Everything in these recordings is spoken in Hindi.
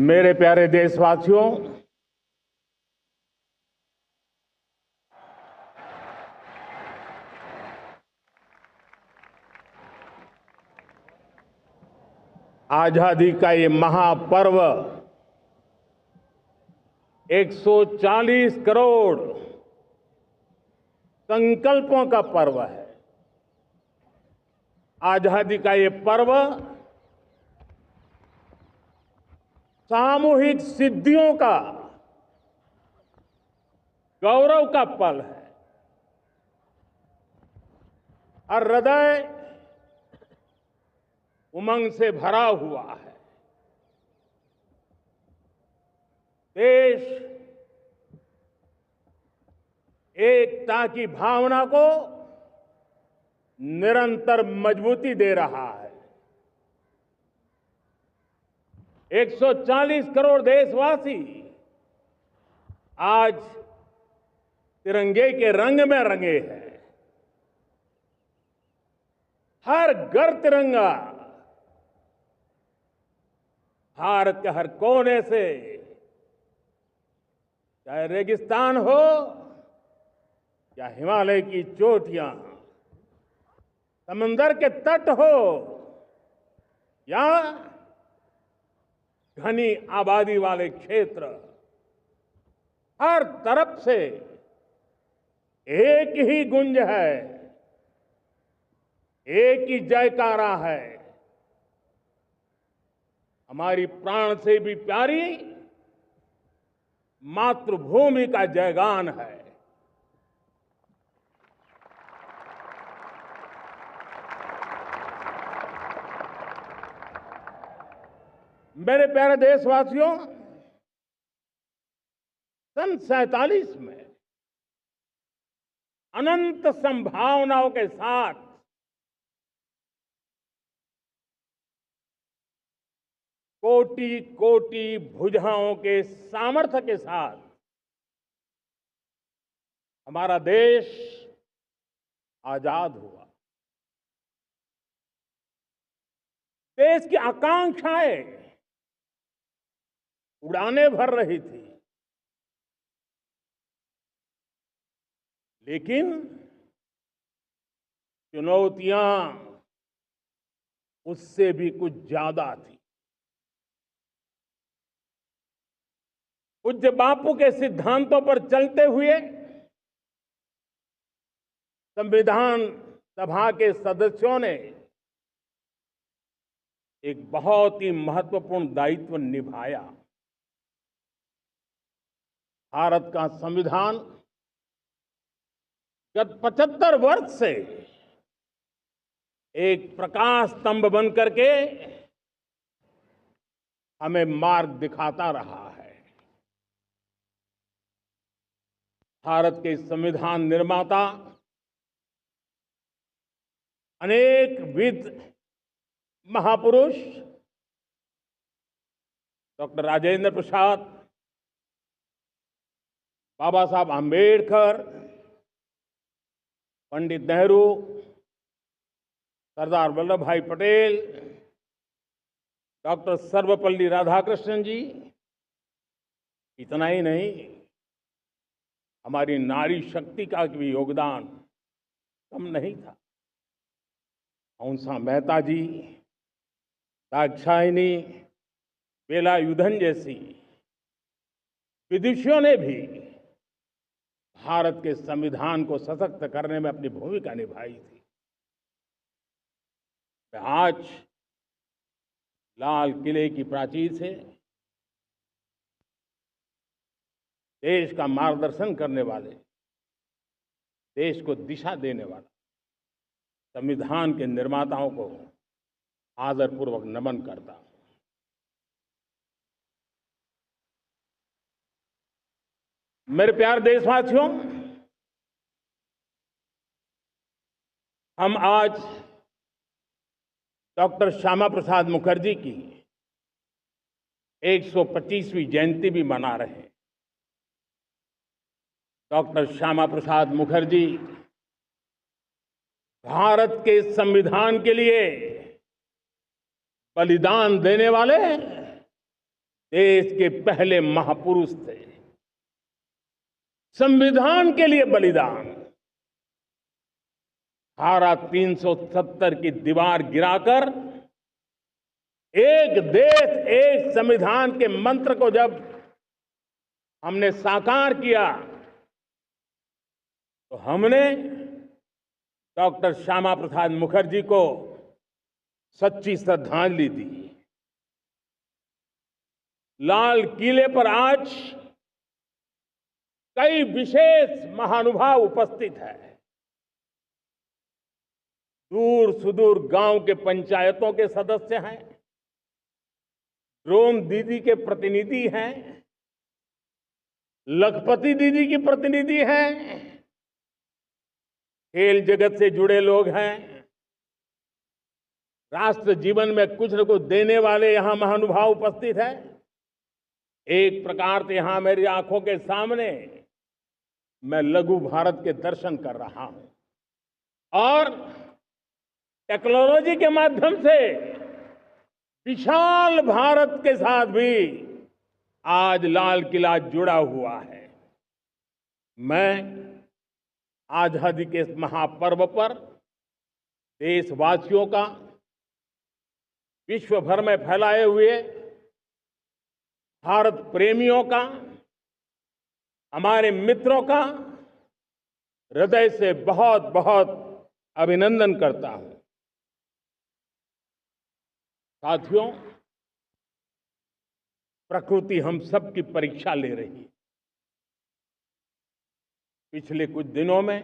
मेरे प्यारे देशवासियों, आजादी का ये महापर्व 140 करोड़ संकल्पों का पर्व है। आजादी का ये पर्व सामूहिक सिद्धियों का गौरव का पल है और हृदय उमंग से भरा हुआ है। देश एकता की भावना को निरंतर मजबूती दे रहा है। 140 करोड़ देशवासी आज तिरंगे के रंग में रंगे हैं। हर घर तिरंगा, भारत के हर कोने से, चाहे रेगिस्तान हो या हिमालय की चोटियां, समंदर के तट हो या घनी आबादी वाले क्षेत्र, हर तरफ से एक ही गुंज है, एक ही जयकारा है। हमारी प्राण से भी प्यारी मातृभूमि का जयगान है। मेरे प्यारे देशवासियों, सन 47 में अनंत संभावनाओं के साथ कोटि कोटि भुजाओं के सामर्थ्य के साथ हमारा देश आजाद हुआ। देश की आकांक्षाएं उड़ानें भर रही थी, लेकिन चुनौतियां उससे भी कुछ ज्यादा थी। पूज्य बापू के सिद्धांतों पर चलते हुए संविधान सभा के सदस्यों ने एक बहुत ही महत्वपूर्ण दायित्व निभाया। भारत का संविधान गत 75 वर्ष से एक प्रकाश स्तंभ बन करके हमें मार्ग दिखाता रहा है। भारत के संविधान निर्माता अनेक विद महापुरुष डॉक्टर राजेंद्र प्रसाद, बाबा साहब आंबेडकर, पंडित नेहरू, सरदार वल्लभ भाई पटेल, डॉक्टर सर्वपल्ली राधाकृष्णन जी, इतना ही नहीं, हमारी नारी शक्ति का भी योगदान कम नहीं था। हंसा मेहता जी, दाक्षायणी, वेलायुधन जैसी विदुषियों ने भी भारत के संविधान को सशक्त करने में अपनी भूमिका निभाई थी। आज लाल किले की प्राचीर से देश का मार्गदर्शन करने वाले, देश को दिशा देने वाला संविधान के निर्माताओं को आदरपूर्वक नमन करता हूं। मेरे प्यारे देशवासियों, हम आज डॉक्टर श्यामा प्रसाद मुखर्जी की 125वीं जयंती भी मना रहे हैं। डॉक्टर श्यामा प्रसाद मुखर्जी भारत के संविधान के लिए बलिदान देने वाले देश के पहले महापुरुष थे। संविधान के लिए बलिदान, धारा 370 की दीवार गिराकर एक देश एक संविधान के मंत्र को जब हमने साकार किया तो हमने डॉक्टर श्यामा प्रसाद मुखर्जी को सच्ची श्रद्धांजलि दी। लाल किले पर आज कई विशेष महानुभाव उपस्थित हैं। दूर सुदूर गांव के पंचायतों के सदस्य हैं, ड्रोन दीदी के प्रतिनिधि हैं, लखपति दीदी की प्रतिनिधि हैं, खेल जगत से जुड़े लोग हैं, राष्ट्र जीवन में कुछ न कुछ देने वाले यहां महानुभाव उपस्थित हैं। एक प्रकार से यहां मेरी आंखों के सामने मैं लघु भारत के दर्शन कर रहा हूं और टेक्नोलॉजी के माध्यम से विशाल भारत के साथ भी आज लाल किला जुड़ा हुआ है। मैं आजादी के इस महापर्व पर देशवासियों का, विश्व भर में फैलाए हुए भारत प्रेमियों का, हमारे मित्रों का हृदय से बहुत बहुत अभिनंदन करता हूं। साथियों, प्रकृति हम सब की परीक्षा ले रही है। पिछले कुछ दिनों में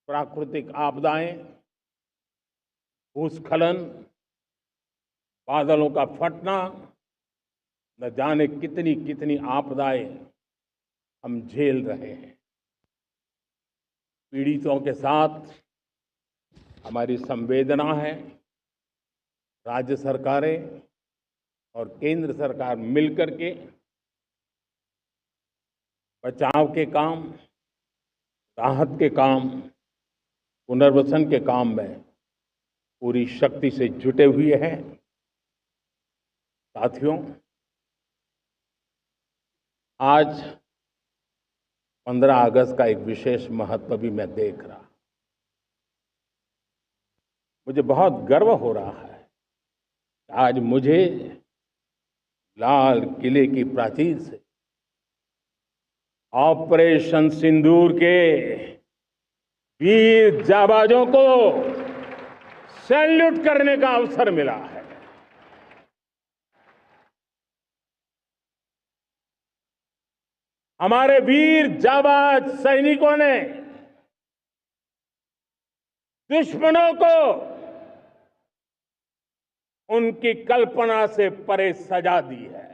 प्राकृतिक आपदाएं, भूस्खलन, बादलों का फटना, न जाने कितनी कितनी आपदाएं हम झेल रहे हैं। पीड़ितों के साथ हमारी संवेदना है। राज्य सरकारें और केंद्र सरकार मिलकर के बचाव के काम, राहत के काम, पुनर्वसन के काम में पूरी शक्ति से जुटे हुए हैं। साथियों, आज 15 अगस्त का एक विशेष महत्व भी मैं देख रहा। मुझे बहुत गर्व हो रहा है कि आज मुझे लाल किले की प्राचीर से ऑपरेशन सिंदूर के वीर जाबाजों को सैल्यूट करने का अवसर मिला है। हमारे वीर जाबाज सैनिकों ने दुश्मनों को उनकी कल्पना से परे सजा दी है।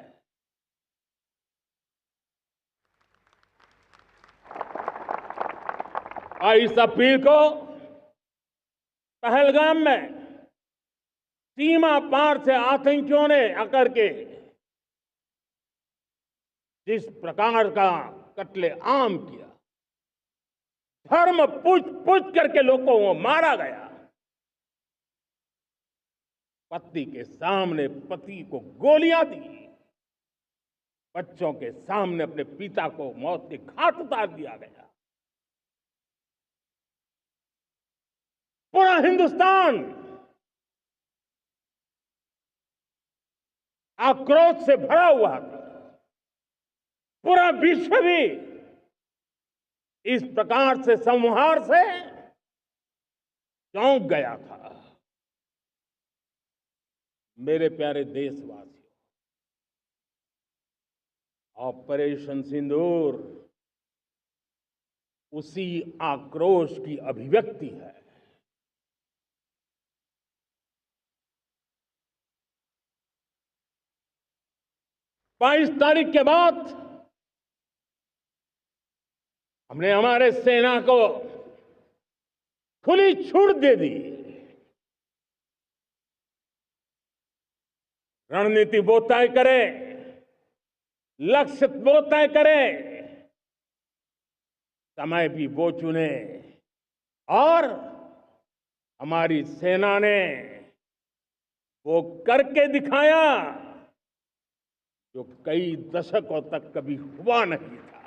और इस अपील को पहलगाम में सीमा पार से आतंकियों ने आकर के जिस प्रकार का कत्ले आम किया, धर्म पूछ करके लोगों को मारा गया। पत्नी के सामने पति को गोलियां दी, बच्चों के सामने अपने पिता को मौत के घाट उतार दिया गया। पूरा हिंदुस्तान आक्रोश से भरा हुआ था। पूरा विश्व भी इस प्रकार से संहार से चौंक गया था। मेरे प्यारे देशवासियों, ऑपरेशन सिंदूर उसी आक्रोश की अभिव्यक्ति है। 22 तारीख के बाद हमने हमारे सेना को खुली छूट दे दी। रणनीति वो तय करे, लक्ष्य वो तय करे, समय भी वो चुने। और हमारी सेना ने वो करके दिखाया जो कई दशकों तक कभी हुआ नहीं था।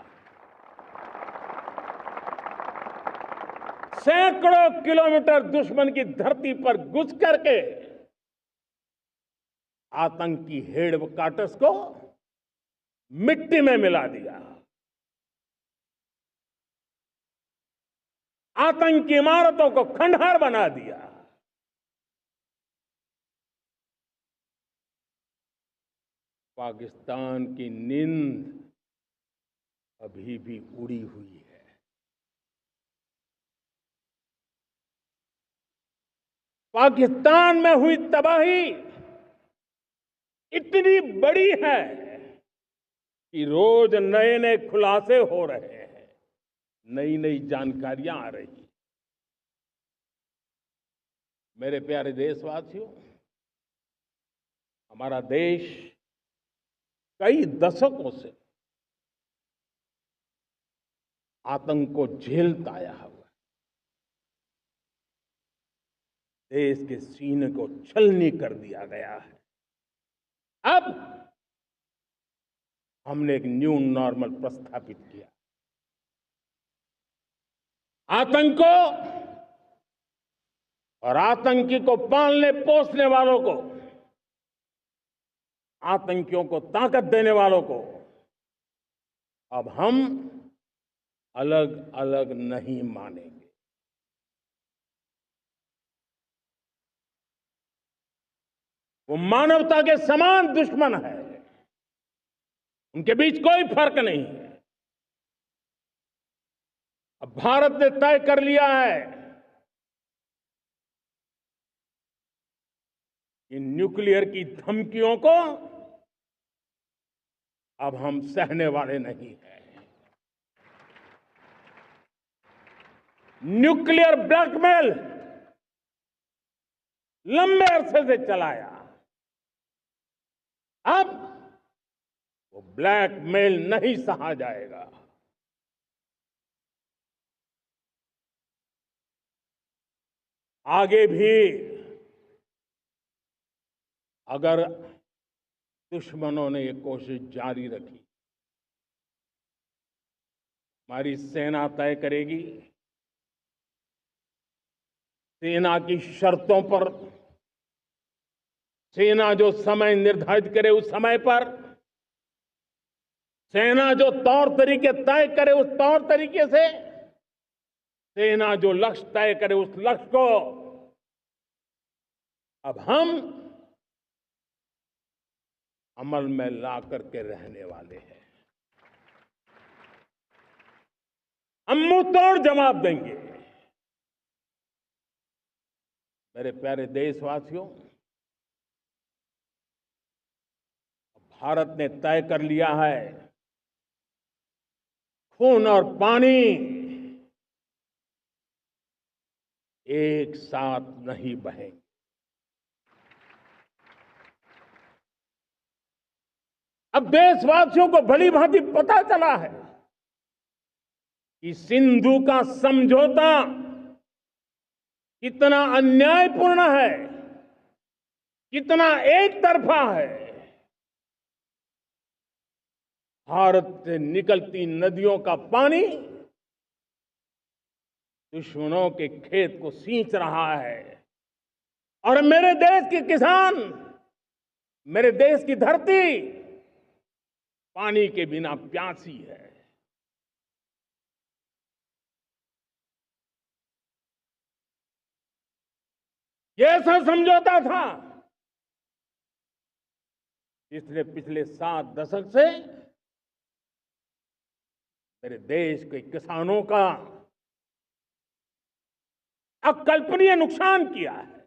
सैकड़ों किलोमीटर दुश्मन की धरती पर घुस करके आतंकी हेडक्वार्टर्स को मिट्टी में मिला दिया, आतंकी इमारतों को खंडहर बना दिया। पाकिस्तान की नींद अभी भी उड़ी हुई है। पाकिस्तान में हुई तबाही इतनी बड़ी है कि रोज नए नए खुलासे हो रहे हैं, नई नई जानकारियां आ रही हैं। मेरे प्यारे देशवासियों, हमारा देश कई दशकों से आतंक को झेलता आया हुआ है। देश के सीने को छलनी कर दिया गया है। अब हमने एक न्यू नॉर्मल प्रस्थापित किया। आतंक को और आतंकी को पालने पोसने वालों को, आतंकियों को ताकत देने वालों को अब हम अलग अलग नहीं मानेंगे। वो मानवता के समान दुश्मन है, उनके बीच कोई फर्क नहीं है। अब भारत ने तय कर लिया है कि न्यूक्लियर की धमकियों को अब हम सहने वाले नहीं हैं। न्यूक्लियर ब्लैकमेल लंबे अरसे से चलाया, अब वो ब्लैकमेल नहीं सहा जाएगा। आगे भी अगर दुश्मनों ने ये कोशिश जारी रखी, हमारी सेना तय करेगी, सेना की शर्तों पर, सेना जो समय निर्धारित करे उस समय पर, सेना जो तौर तरीके तय करे उस तौर तरीके से, सेना जो लक्ष्य तय करे उस लक्ष्य को अब हम अमल में ला करके रहने वाले हैं। हम मुंह तोड़ जवाब देंगे। मेरे प्यारे देशवासियों, भारत ने तय कर लिया है, खून और पानी एक साथ नहीं बहेंगे। अब देशवासियों को भली भांति पता चला है कि सिंधु का समझौता कितना अन्यायपूर्ण है, कितना एक तरफा है। भारत से निकलती नदियों का पानी दुश्मनों के खेत को सींच रहा है और मेरे देश के किसान, मेरे देश की धरती पानी के बिना प्यासी है। ये ऐसा समझौता था जिसने पिछले 7 दशक से मेरे देश के किसानों का अकल्पनीय नुकसान किया है।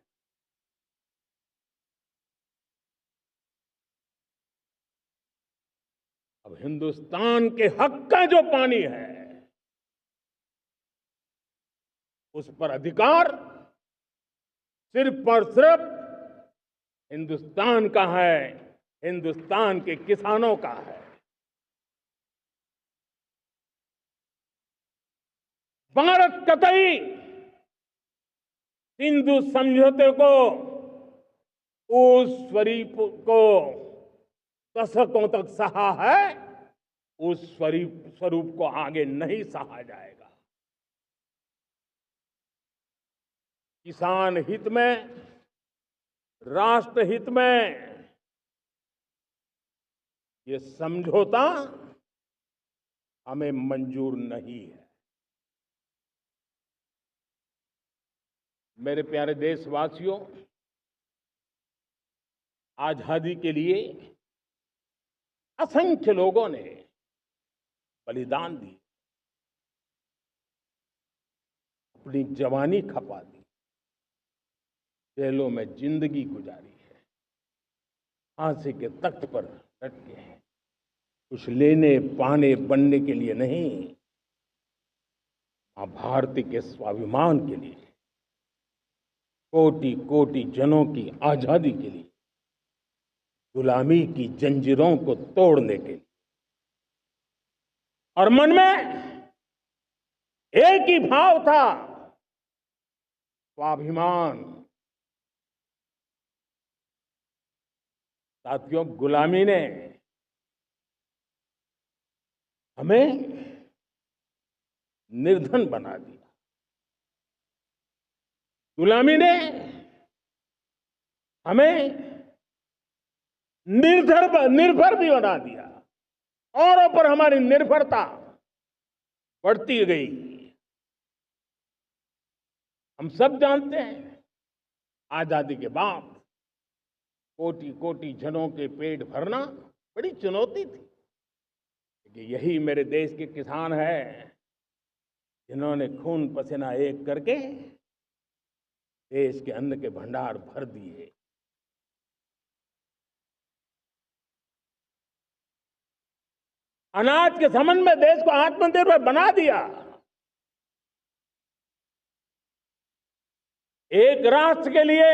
अब हिंदुस्तान के हक का जो पानी है उस पर अधिकार सिर्फ और सिर्फ हिंदुस्तान का है, हिंदुस्तान के किसानों का है। भारत कतई सिंधु समझौते को, उस स्वरूप को दशकों तक सहा है, उस स्वरूप को आगे नहीं सहा जाएगा। किसान हित में, राष्ट्र हित में ये समझौता हमें मंजूर नहीं है। मेरे प्यारे देशवासियों, आजादी के लिए असंख्य लोगों ने बलिदान दी, अपनी जवानी खपा दी, जेलों में जिंदगी गुजारी है, फांसी के तख्त पर लटके हैं, कुछ लेने पाने बनने के लिए नहीं, मां भारती के स्वाभिमान के लिए, कोटि कोटि जनों की आजादी के लिए, गुलामी की जंजीरों को तोड़ने के लिए। और मन में एक ही भाव था, स्वाभिमान। साथियों, गुलामी ने हमें निर्धन बना दिया, गुलामी ने हमें निर्भर भी बना दिया, औरों पर हमारी निर्भरता बढ़ती गई। हम सब जानते हैं, आजादी के बाद कोटि कोटि जनों के पेट भरना बड़ी चुनौती थी। कि यही मेरे देश के किसान हैं जिन्होंने खून पसीना एक करके देश के अन्न के भंडार भर दिए। अनाज के संबंध में देश को आत्मनिर्भर बना दिया। एक राष्ट्र के लिए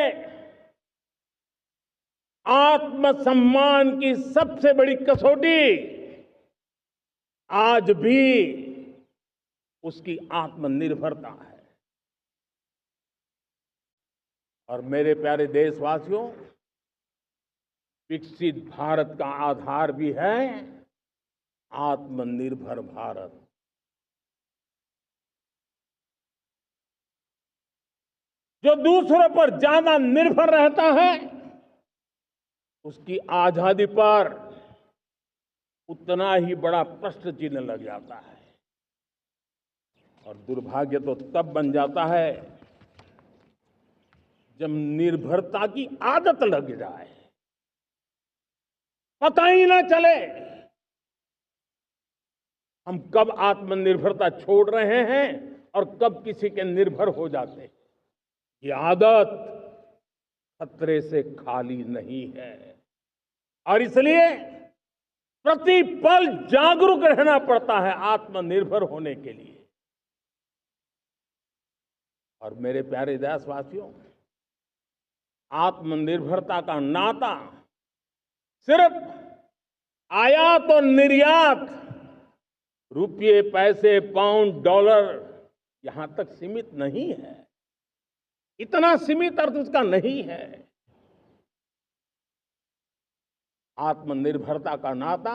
आत्मसम्मान की सबसे बड़ी कसौटी आज भी उसकी आत्मनिर्भरता है। और मेरे प्यारे देशवासियों, विकसित भारत का आधार भी है आत्मनिर्भर भारत। जो दूसरों पर ज्यादा निर्भर रहता है, उसकी आजादी पर उतना ही बड़ा प्रश्न चिन्ह लग जाता है। और दुर्भाग्य तो तब बन जाता है जब निर्भरता की आदत लग जाए, पता ही ना चले हम कब आत्मनिर्भरता छोड़ रहे हैं और कब किसी के निर्भर हो जाते हैं। ये आदत खतरे से खाली नहीं है और इसलिए प्रतिपल जागरूक रहना पड़ता है आत्मनिर्भर होने के लिए। और मेरे प्यारे देशवासियों, आत्मनिर्भरता का नाता सिर्फ आयात और निर्यात, रुपये, पैसे, पाउंड, डॉलर यहां तक सीमित नहीं है। इतना सीमित अर्थ उसका नहीं है। आत्मनिर्भरता का नाता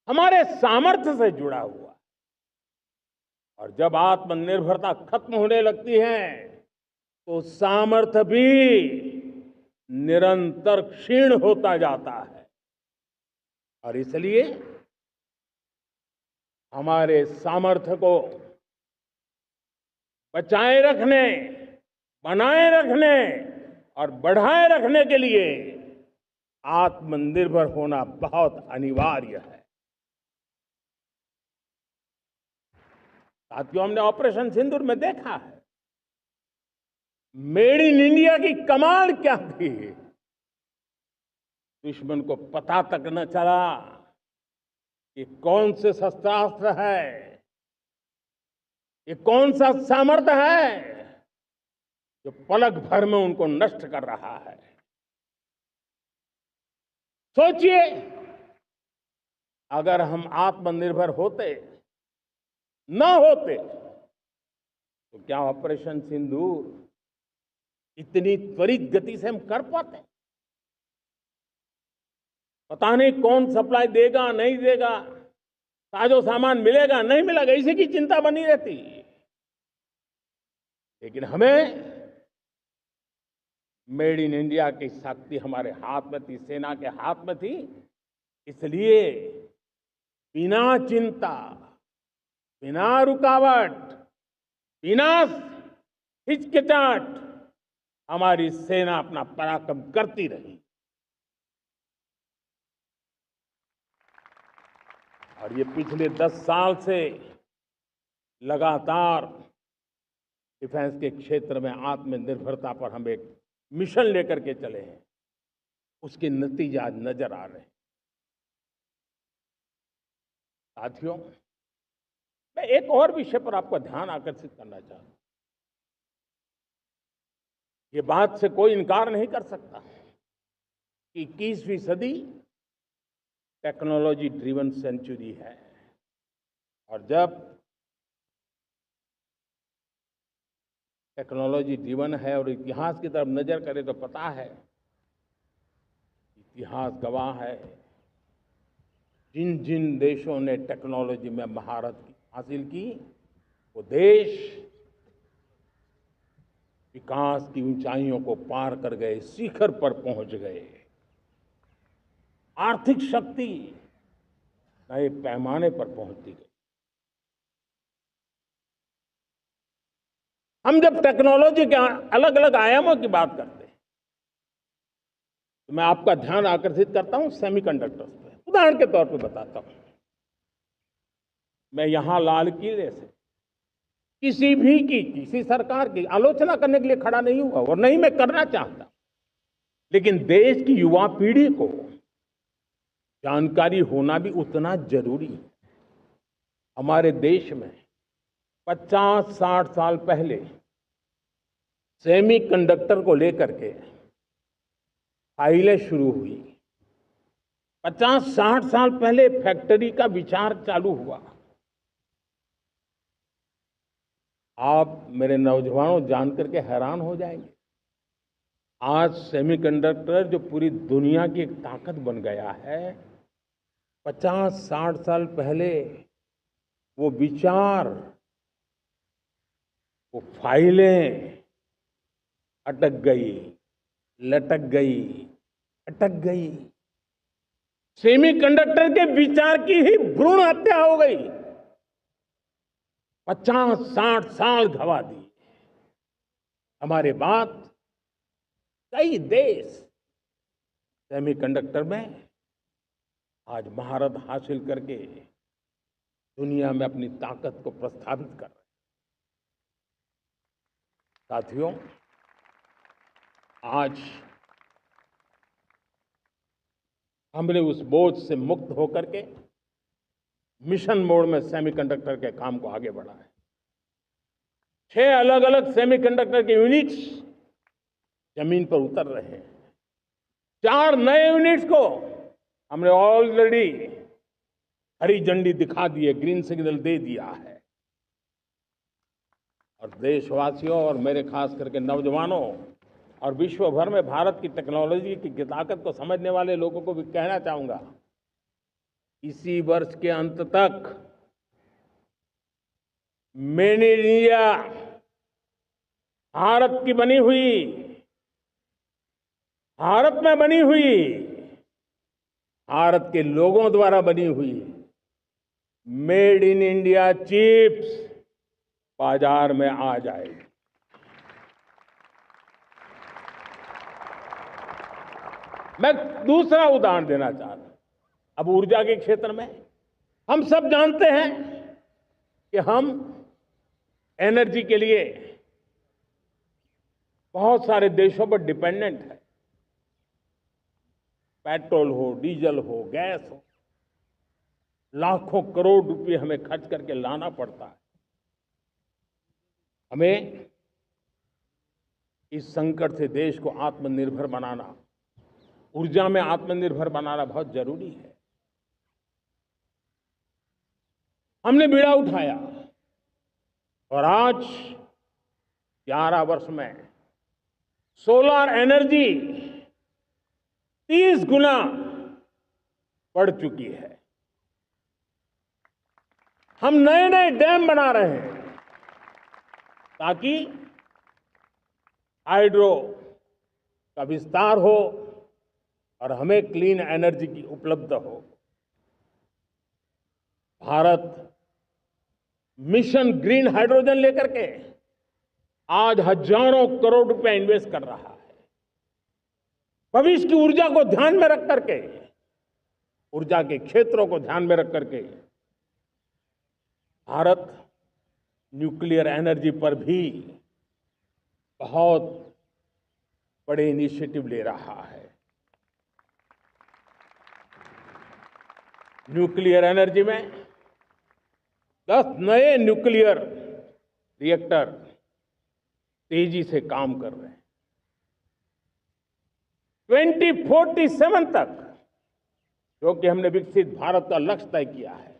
हमारे सामर्थ्य से जुड़ा हुआ है। और जब आत्मनिर्भरता खत्म होने लगती है तो सामर्थ्य भी निरंतर क्षीण होता जाता है। और इसलिए हमारे सामर्थ्य को बचाए रखने, बनाए रखने और बढ़ाए रखने के लिए आत्मनिर्भर होना बहुत अनिवार्य है। साथियों, हमने ऑपरेशन सिंदूर में देखा है मेड इन इंडिया की कमाल क्या थी। दुश्मन को पता तक न चला कि कौन से शस्त्रास्त्र है, ये कौन सा सामर्थ्य है जो पलक भर में उनको नष्ट कर रहा है। सोचिए, अगर हम आत्मनिर्भर होते न होते तो क्या ऑपरेशन सिंदूर इतनी त्वरित गति से हम कर पाते? पता नहीं कौन सप्लाई देगा नहीं देगा, साजो सामान मिलेगा नहीं मिलेगा, इसी की चिंता बनी रहती। लेकिन हमें मेड इन इंडिया की शक्ति हमारे हाथ में थी, सेना के हाथ में थी। इसलिए बिना चिंता, बिना रुकावट, बिना हिचकिचाहट हमारी सेना अपना पराक्रम करती रही। और ये पिछले 10 साल से लगातार डिफेंस के क्षेत्र में आत्मनिर्भरता पर हम एक मिशन लेकर के चले हैं, उसके नतीजे आज नजर आ रहे हैं। साथियों, मैं एक और विषय पर आपका ध्यान आकर्षित करना चाहता हूं। ये बात से कोई इनकार नहीं कर सकता कि 21वीं सदी टेक्नोलॉजी ड्रिवन सेंचुरी है। और जब टेक्नोलॉजी ड्रिवन है और इतिहास की तरफ नजर करें तो पता है, इतिहास गवाह है, जिन जिन देशों ने टेक्नोलॉजी में महारत हासिल की, वो देश विकास की ऊंचाइयों को पार कर गए, शिखर पर पहुंच गए। आर्थिक शक्ति नए पैमाने पर पहुंचती गई। हम जब टेक्नोलॉजी के अलग अलग आयामों की बात करते हैं तो मैं आपका ध्यान आकर्षित करता हूं सेमीकंडक्टर्स पे। उदाहरण के तौर पे बताता हूं, मैं यहां लाल किले से किसी सरकार की आलोचना करने के लिए खड़ा नहीं हुआ और नहीं मैं करना चाहता, लेकिन देश की युवा पीढ़ी को जानकारी होना भी उतना जरूरी है। हमारे देश में 50-60 साल पहले सेमीकंडक्टर को लेकर के फाइलें शुरू हुई। 50-60 साल पहले फैक्ट्री का विचार चालू हुआ। आप मेरे नौजवानों जानकर के हैरान हो जाएंगे, आज सेमीकंडक्टर जो पूरी दुनिया की एक ताकत बन गया है, 50-60 साल पहले वो विचार, वो फाइलें अटक गई, लटक गई, अटक गई। सेमीकंडक्टर के विचार की ही भ्रूण हत्या हो गई। 50-60 साल गवा दिए। हमारे बाद कई देश सेमीकंडक्टर में आज महारत हासिल करके दुनिया में अपनी ताकत को प्रस्थापित कर रहे हैं। साथियों, आज हमने उस बोझ से मुक्त होकर के मिशन मोड में सेमीकंडक्टर के काम को आगे बढ़ाया। 6 अलग अलग सेमीकंडक्टर के यूनिट्स जमीन पर उतर रहे हैं। 4 नए यूनिट्स को हमने ऑलरेडी हरी झंडी दिखा दी है, ग्रीन सिग्नल दे दिया है। और देशवासियों और मेरे खास करके नौजवानों और विश्व भर में भारत की टेक्नोलॉजी की ताकत को समझने वाले लोगों को भी कहना चाहूंगा, इसी वर्ष के अंत तक मेड इन इंडिया भारत की बनी हुई, भारत में बनी हुई, भारत के लोगों द्वारा बनी हुई मेड इन इंडिया चिप्स बाजार में आ जाएगी। मैं दूसरा उदाहरण देना चाहता हूं। अब ऊर्जा के क्षेत्र में हम सब जानते हैं कि हम एनर्जी के लिए बहुत सारे देशों पर डिपेंडेंट है। पेट्रोल हो, डीजल हो, गैस हो, लाखों करोड़ रुपए हमें खर्च करके लाना पड़ता है। हमें इस संकट से देश को आत्मनिर्भर बनाना, ऊर्जा में आत्मनिर्भर बनाना बहुत जरूरी है। हमने बीड़ा उठाया और आज 11 वर्ष में सोलर एनर्जी 30 गुना बढ़ चुकी है। हम नए नए डैम बना रहे हैं ताकि हाइड्रो का विस्तार हो और हमें क्लीन एनर्जी की उपलब्ध हो। भारत मिशन ग्रीन हाइड्रोजन लेकर के आज हजारों करोड़ रुपए इन्वेस्ट कर रहा है। भविष्य की ऊर्जा को ध्यान में रख करके, ऊर्जा के क्षेत्रों को ध्यान में रख करके भारत न्यूक्लियर एनर्जी पर भी बहुत बड़े इनिशिएटिव ले रहा है। न्यूक्लियर एनर्जी में 10 नए न्यूक्लियर रिएक्टर तेजी से काम कर रहे हैं। 2047 तक, जो कि हमने विकसित भारत का लक्ष्य तय किया है,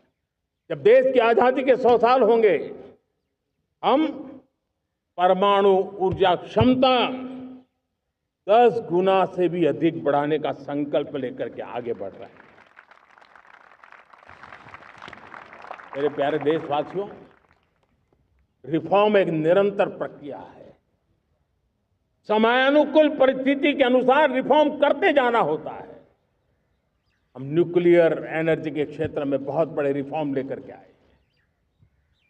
जब देश की आजादी के 100 साल होंगे, हम परमाणु ऊर्जा क्षमता 10 गुना से भी अधिक बढ़ाने का संकल्प लेकर के आगे बढ़ रहे हैं। मेरे प्यारे देशवासियों, रिफॉर्म एक निरंतर प्रक्रिया है। समयानुकूल परिस्थिति के अनुसार रिफॉर्म करते जाना होता है। हम न्यूक्लियर एनर्जी के क्षेत्र में बहुत बड़े रिफॉर्म लेकर के आए।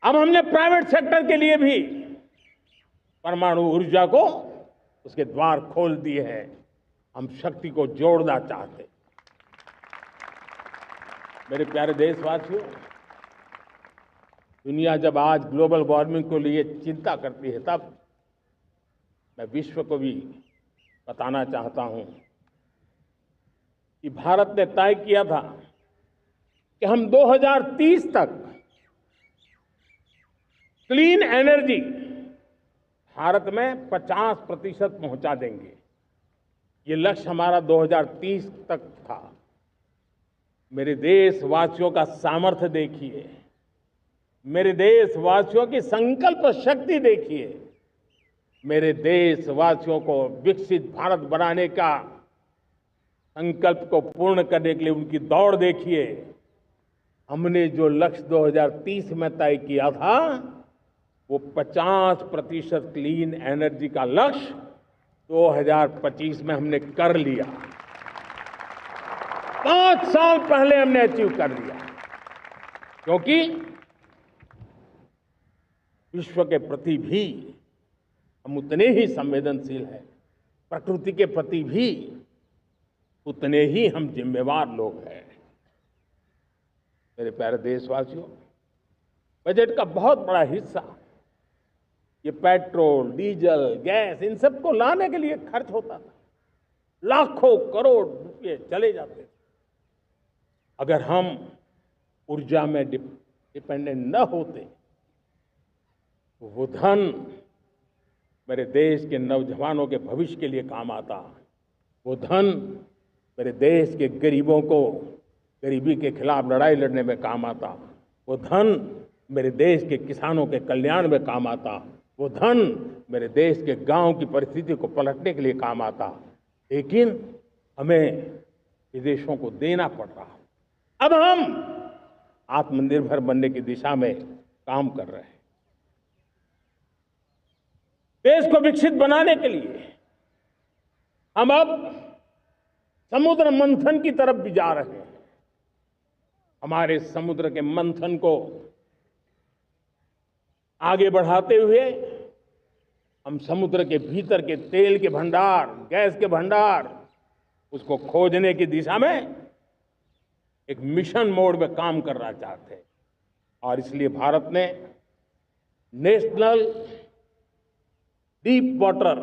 अब हमने प्राइवेट सेक्टर के लिए भी परमाणु ऊर्जा को उसके द्वार खोल दिए हैं। हम शक्ति को जोड़ना चाहते। मेरे प्यारे देशवासियों, दुनिया जब आज ग्लोबल वार्मिंग को लिए चिंता करती है, तब मैं विश्व को भी बताना चाहता हूं कि भारत ने तय किया था कि हम 2030 तक क्लीन एनर्जी भारत में 50% पहुंचा देंगे। ये लक्ष्य हमारा 2030 तक था। मेरे देशवासियों का सामर्थ्य देखिए, मेरे देशवासियों की संकल्प शक्ति देखिए, मेरे देशवासियों को विकसित भारत बनाने का संकल्प को पूर्ण करने के लिए उनकी दौड़ देखिए। हमने जो लक्ष्य 2030 में तय किया था, वो 50% क्लीन एनर्जी का लक्ष्य 2025 में हमने कर लिया। 5 साल पहले हमने अचीव कर लिया, क्योंकि विश्व के प्रति भी हम उतने ही संवेदनशील हैं, प्रकृति के प्रति भी उतने ही हम जिम्मेवार लोग हैं। मेरे प्यारे देशवासियों, बजट का बहुत बड़ा हिस्सा ये पेट्रोल, डीजल, गैस, इन सबको लाने के लिए खर्च होता था। लाखों करोड़ रुपए चले जाते थे। अगर हम ऊर्जा में डिपेंडेंट न होते, वो धन मेरे देश के नौजवानों के भविष्य के लिए काम आता। वो धन मेरे देश के गरीबों को गरीबी के खिलाफ लड़ाई लड़ने में काम आता। वो धन मेरे देश के किसानों के कल्याण में काम आता। वो धन मेरे देश के गांव की परिस्थिति को पलटने के लिए काम आता। लेकिन हमें विदेशों को देना पड़ रहा। अब हम आत्मनिर्भर बनने की दिशा में काम कर रहे हैं। देश को विकसित बनाने के लिए हम अब समुद्र मंथन की तरफ भी जा रहे हैं। हमारे समुद्र के मंथन को आगे बढ़ाते हुए हम समुद्र के भीतर के तेल के भंडार, गैस के भंडार, उसको खोजने की दिशा में एक मिशन मोड में काम करना चाहते हैं। और इसलिए भारत ने national deep water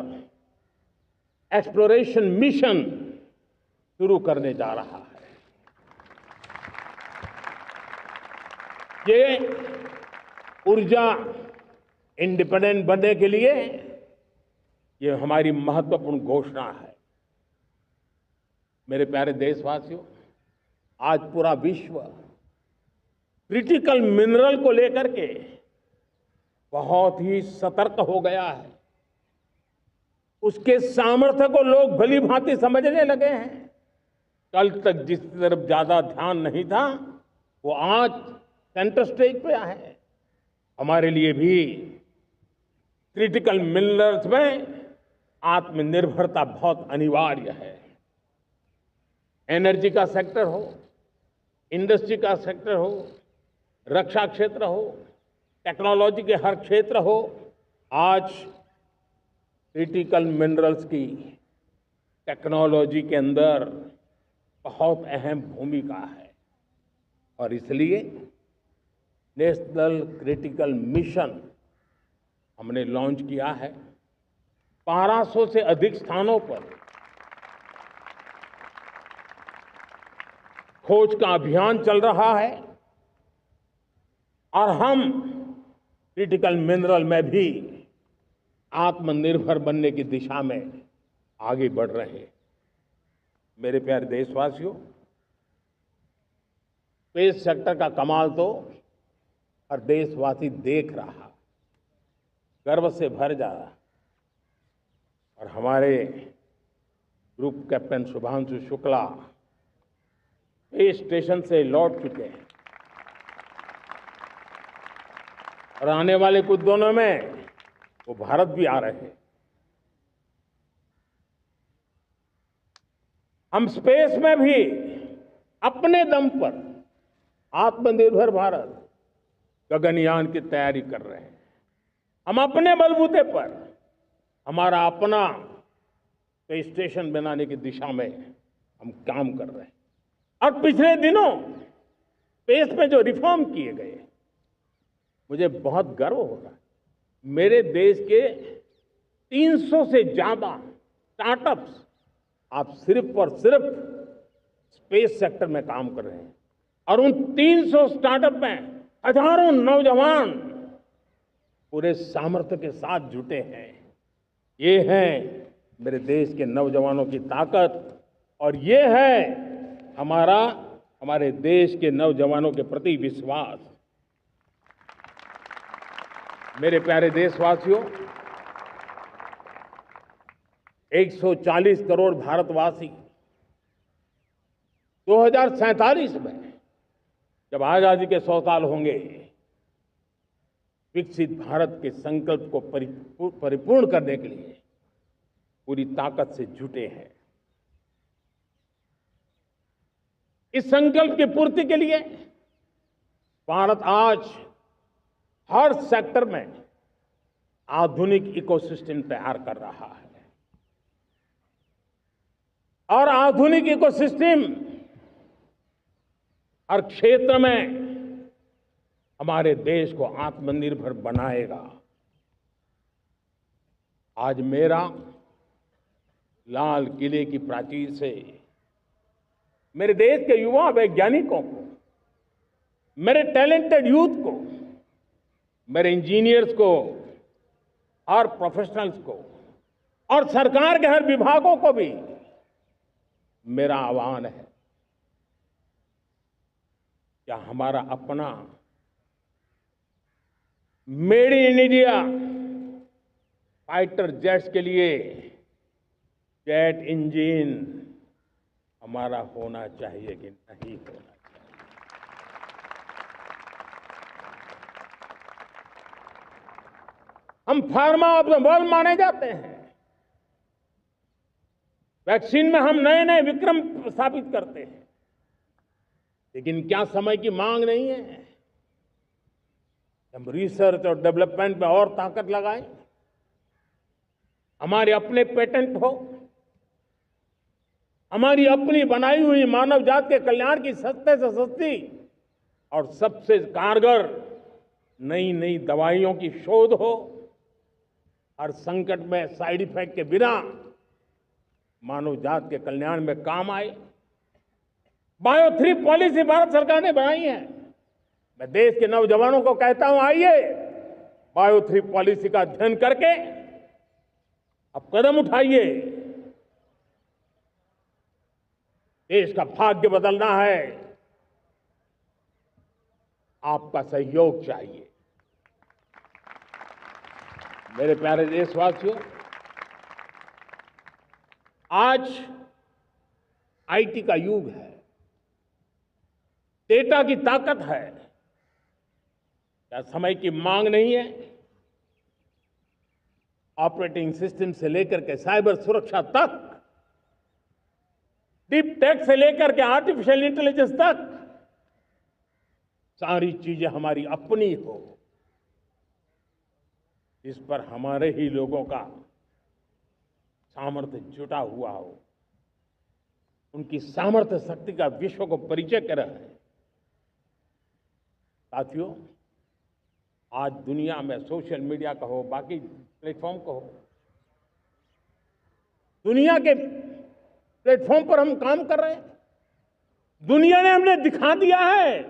exploration mission शुरू करने जा रहा है। ये ऊर्जा इंडिपेंडेंट बनने के लिए ये हमारी महत्वपूर्ण घोषणा है। मेरे प्यारे देशवासियों, आज पूरा विश्व क्रिटिकल मिनरल को लेकर के बहुत ही सतर्क हो गया है। उसके सामर्थ्य को लोग भली भांति समझने लगे हैं। कल तक जिस तरफ ज्यादा ध्यान नहीं था, वो आज सेंटर स्टेज पे है। हमारे लिए भी क्रिटिकल मिनरल्स में आत्मनिर्भरता बहुत अनिवार्य है। एनर्जी का सेक्टर हो, इंडस्ट्री का सेक्टर हो, रक्षा क्षेत्र हो, टेक्नोलॉजी के हर क्षेत्र हो, आज क्रिटिकल मिनरल्स की टेक्नोलॉजी के अंदर बहुत अहम भूमिका है। और इसलिए नेशनल क्रिटिकल मिशन हमने लॉन्च किया है। 1200 से अधिक स्थानों पर खोज का अभियान चल रहा है और हम क्रिटिकल मिनरल में भी आत्मनिर्भर बनने की दिशा में आगे बढ़ रहे हैं। मेरे प्यारे देशवासियों, स्पेस सेक्टर का कमाल तो हर देशवासी देख रहा, गर्व से भर जा रहा। और हमारे group captain Shubhanshu Shukla space station से लौट चुके हैं और आने वाले कुछ दिनों में वो भारत भी आ रहे हैं। हम स्पेस में भी अपने दम पर आत्मनिर्भर भारत गगनयान की तैयारी कर रहे हैं। हम अपने बलबूते पर हमारा अपना स्पेस स्टेशन बनाने की दिशा में हम काम कर रहे हैं। और पिछले दिनों स्पेस में जो रिफॉर्म किए गए, मुझे बहुत गर्व हो रहा है। मेरे देश के 300 से ज्यादा स्टार्टअप्स आप सिर्फ और सिर्फ स्पेस सेक्टर में काम कर रहे हैं और उन 300 स्टार्टअप में हजारों नौजवान पूरे सामर्थ्य के साथ जुटे हैं। ये है मेरे देश के नौजवानों की ताकत और ये है हमारे देश के नौजवानों के प्रति विश्वास। मेरे प्यारे देशवासियों, 140 करोड़ भारतवासी 2047 में जब आजादी के 100 साल होंगे, विकसित भारत के संकल्प को परिपूर्ण करने के लिए पूरी ताकत से जुटे हैं। इस संकल्प की पूर्ति के लिए भारत आज हर सेक्टर में आधुनिक इकोसिस्टम तैयार कर रहा है और आधुनिक इकोसिस्टम हर क्षेत्र में हमारे देश को आत्मनिर्भर बनाएगा। आज मेरा लाल किले की प्राचीर से मेरे देश के युवा वैज्ञानिकों को, मेरे टैलेंटेड यूथ को, मेरे इंजीनियर्स को और प्रोफेशनल्स को और सरकार के हर विभागों को भी मेरा आह्वान है, क्या हमारा अपना made in India fighter jets के लिए जेट इंजन हमारा होना चाहिए कि नहीं होना चाहिए? हम फार्मा ऑफ द वर्ल्ड माने जाते हैं। वैक्सीन में हम नए नए विक्रम स्थापित करते हैं, लेकिन क्या समय की मांग नहीं है? हम रिसर्च और डेवलपमेंट में और ताकत लगाएं, हमारे अपने पेटेंट हो, हमारी अपनी बनाई हुई मानव जात के कल्याण की सस्ते से सस्ती और सबसे कारगर नई नई दवाइयों की शोध हो, हर संकट में साइड इफेक्ट के बिना मानव जात के कल्याण में काम आए। बायो 3 पॉलिसी भारत सरकार ने बनाई है। मैं देश के नौजवानों को कहता हूं, आइए बायो 3 पॉलिसी का अध्ययन करके अब कदम उठाइए। देश का भाग्य बदलना है, आपका सहयोग चाहिए। मेरे प्यारे देशवासियों, आज आईटी का युग है, डेटा की ताकत है। क्या समय की मांग नहीं है? ऑपरेटिंग सिस्टम से लेकर के साइबर सुरक्षा तक, डीप टेक से लेकर के आर्टिफिशियल इंटेलिजेंस तक, सारी चीजें हमारी अपनी हो, इस पर हमारे ही लोगों का सामर्थ्य जुटा हुआ हो, उनकी सामर्थ्य शक्ति का विश्व को परिचय कराए। साथियों, आज दुनिया में सोशल मीडिया कहो, बाकी प्लेटफॉर्म कहो, दुनिया के प्लेटफॉर्म पर हम काम कर रहे हैं। दुनिया ने हमने दिखा दिया है,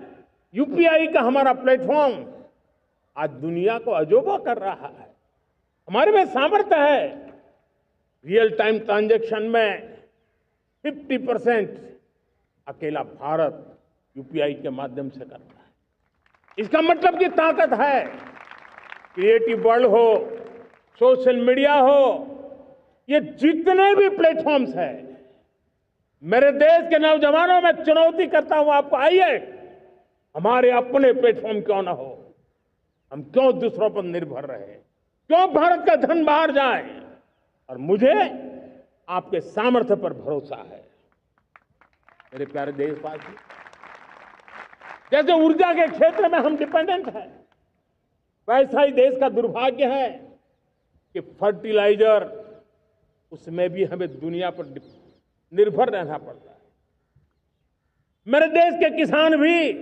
यूपीआई का हमारा प्लेटफॉर्म आज दुनिया को अजोबा कर रहा है। हमारे में सामर्थ्य है। रियल टाइम ट्रांजैक्शन में 50% अकेला भारत यूपीआई के माध्यम से करता है। इसका मतलब की ताकत है। क्रिएटिव वर्ल्ड हो, सोशल मीडिया हो, ये जितने भी प्लेटफॉर्म्स हैं, मेरे देश के नौजवानों में चुनौती करता हूं आपको, आइए हमारे अपने प्लेटफॉर्म क्यों ना हो, हम क्यों दूसरों पर निर्भर रहे, क्यों भारत का धन बाहर जाए। और मुझे आपके सामर्थ्य पर भरोसा है। मेरे प्यारे देशवासी, जैसे ऊर्जा के क्षेत्र में हम डिपेंडेंट हैं, वैसा ही देश का दुर्भाग्य है कि फर्टिलाइजर, उसमें भी हमें दुनिया पर निर्भर रहना पड़ता है। मेरे देश के किसान भी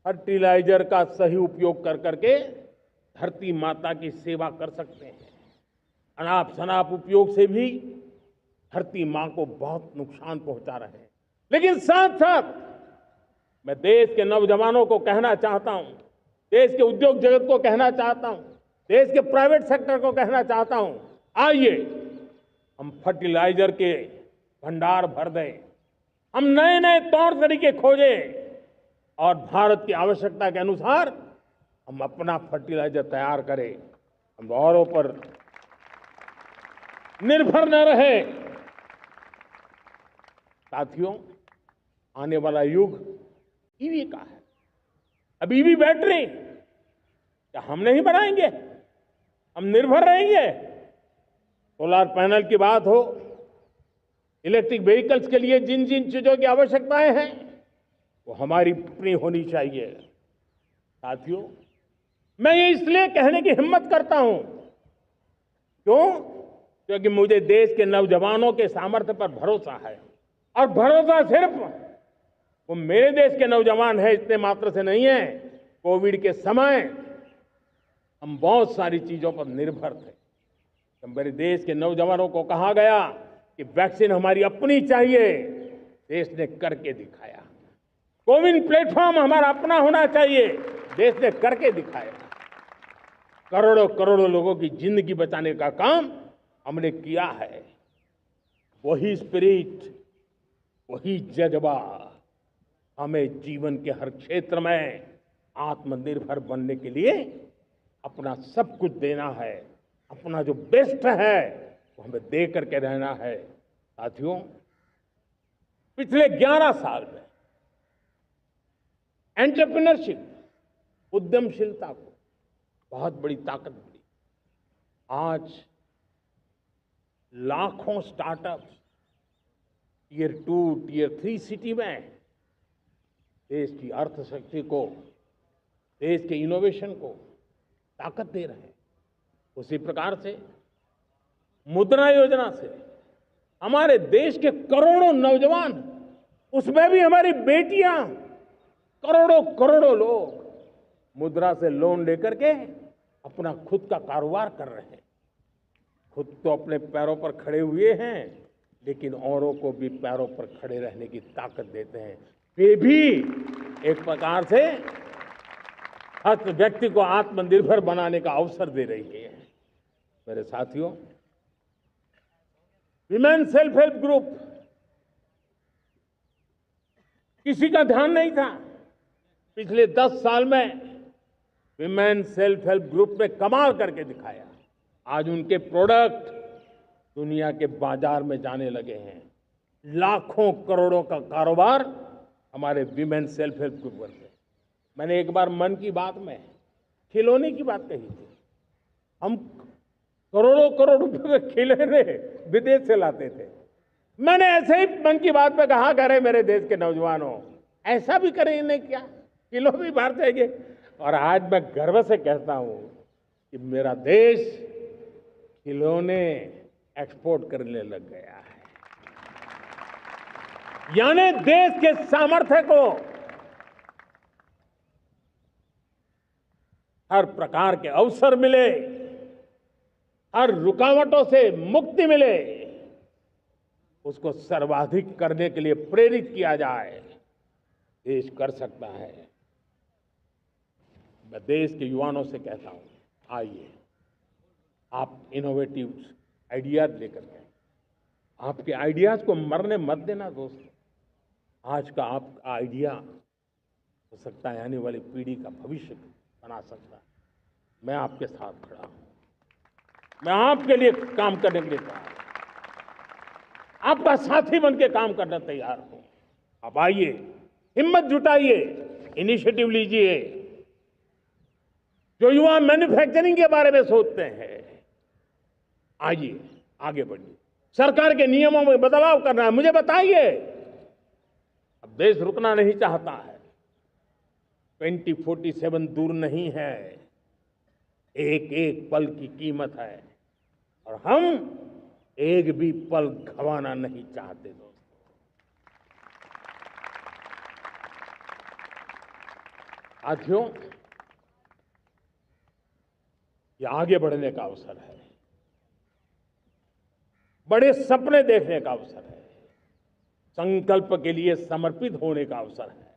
फर्टिलाइजर का सही उपयोग कर करके धरती माता की सेवा कर सकते हैं। अनाप शनाप उपयोग से भी धरती मां को बहुत नुकसान पहुंचा रहे हैं। लेकिन साथ साथ मैं देश के नौजवानों को कहना चाहता हूं, देश के उद्योग जगत को कहना चाहता हूं, देश के प्राइवेट सेक्टर को कहना चाहता हूं, आइए हम फर्टिलाइजर के भंडार भर दें, हम नए नए तौर तरीके खोजें और भारत की आवश्यकता के अनुसार हम अपना फर्टिलाइजर तैयार करें। हम औरों पर निर्भर न रहे। साथियों, आने वाला युग ईवी का है। अब ईवी बैटरी क्या हम नहीं बनाएंगे? हम निर्भर रहेंगे? सोलर पैनल की बात हो, इलेक्ट्रिक व्हीकल्स के लिए जिन जिन चीजों की आवश्यकताएं हैं, वो हमारी अपनी होनी चाहिए। साथियों, मैं ये इसलिए कहने की हिम्मत करता हूं, क्यों? क्योंकि मुझे देश के नौजवानों के सामर्थ्य पर भरोसा है। और भरोसा सिर्फ वो मेरे देश के नौजवान हैं इतने मात्र से नहीं है। कोविड के समय हम बहुत सारी चीजों पर निर्भर थे। तो मेरे देश के नौजवानों को कहा गया कि वैक्सीन हमारी अपनी चाहिए, देश ने करके दिखाया। कोविन प्लेटफॉर्म हमारा अपना होना चाहिए, देश ने करके दिखाया। करोड़ों करोड़ों लोगों की जिंदगी बचाने का काम हमने किया है। वही स्पिरिट, वही जज्बा हमें जीवन के हर क्षेत्र में आत्मनिर्भर बनने के लिए अपना सब कुछ देना है। अपना जो बेस्ट है वो हमें दे करके रहना है। साथियों, पिछले 11 साल में एंटरप्रेन्योरशिप, उद्यमशीलता को बहुत बड़ी ताकत मिली। आज लाखों स्टार्टअप्स टियर 2, टियर 3 सिटी में देश की अर्थशक्ति को, देश के इनोवेशन को ताकत दे रहे हैं। उसी प्रकार से मुद्रा योजना से हमारे देश के करोड़ों नौजवान, उसमें भी हमारी बेटियां, करोड़ों करोड़ों लोग मुद्रा से लोन लेकर के अपना खुद का कारोबार कर रहे हैं। खुद तो अपने पैरों पर खड़े हुए हैं, लेकिन औरों को भी पैरों पर खड़े रहने की ताकत देते हैं। वे भी एक प्रकार से हर व्यक्ति को आत्मनिर्भर बनाने का अवसर दे रही है। मेरे साथियों, विमेन सेल्फ हेल्प ग्रुप किसी का ध्यान नहीं था। पिछले 10 साल में विमेन सेल्फ हेल्प ग्रुप ने कमाल करके दिखाया। आज उनके प्रोडक्ट दुनिया के बाजार में जाने लगे हैं। लाखों करोड़ों का कारोबार हमारे विमेन सेल्फ हेल्प ग्रुप करते हैं। मैंने एक बार मन की बात में खिलौने की बात कही थी। हम करोड़ों करोड़ रुपए के खिलौने विदेश से लाते थे। मैंने ऐसे ही मन की बात में कहा, करे मेरे देश के नौजवानों, ऐसा भी करें इन्हें क्या, किलो भी बाहर जाएंगे। और आज मैं गर्व से कहता हूं कि मेरा देश खिलौने एक्सपोर्ट करने लग गया है। यानी देश के सामर्थ्य को हर प्रकार के अवसर मिले, हर रुकावटों से मुक्ति मिले, उसको सर्वाधिक करने के लिए प्रेरित किया जाए। देश कर सकता है। मैं देश के युवाओं से कहता हूं, आइए आप इनोवेटिव आइडियाज लेकर के, आपके आइडियाज को मरने मत देना दोस्त। आज का आपका आइडिया हो सकता है आने वाली पीढ़ी का भविष्य बना सकता है। मैं आपके साथ खड़ा हूं, मैं आपके लिए काम करने के लिए तैयार हूं, आपका साथी बन के काम करने तैयार हूं। आप आइए, हिम्मत जुटाइए, इनिशिएटिव लीजिए। जो युवा मैन्युफैक्चरिंग के बारे में सोचते हैं, आइए आगे बढ़िए। सरकार के नियमों में बदलाव करना है, मुझे बताइए। अब देश रुकना नहीं चाहता है। 2047 दूर नहीं है, एक एक पल की कीमत है और हम एक भी पल गंवाना नहीं चाहते दोस्तों। साथियों, ये आगे बढ़ने का अवसर है, बड़े सपने देखने का अवसर है, संकल्प के लिए समर्पित होने का अवसर है।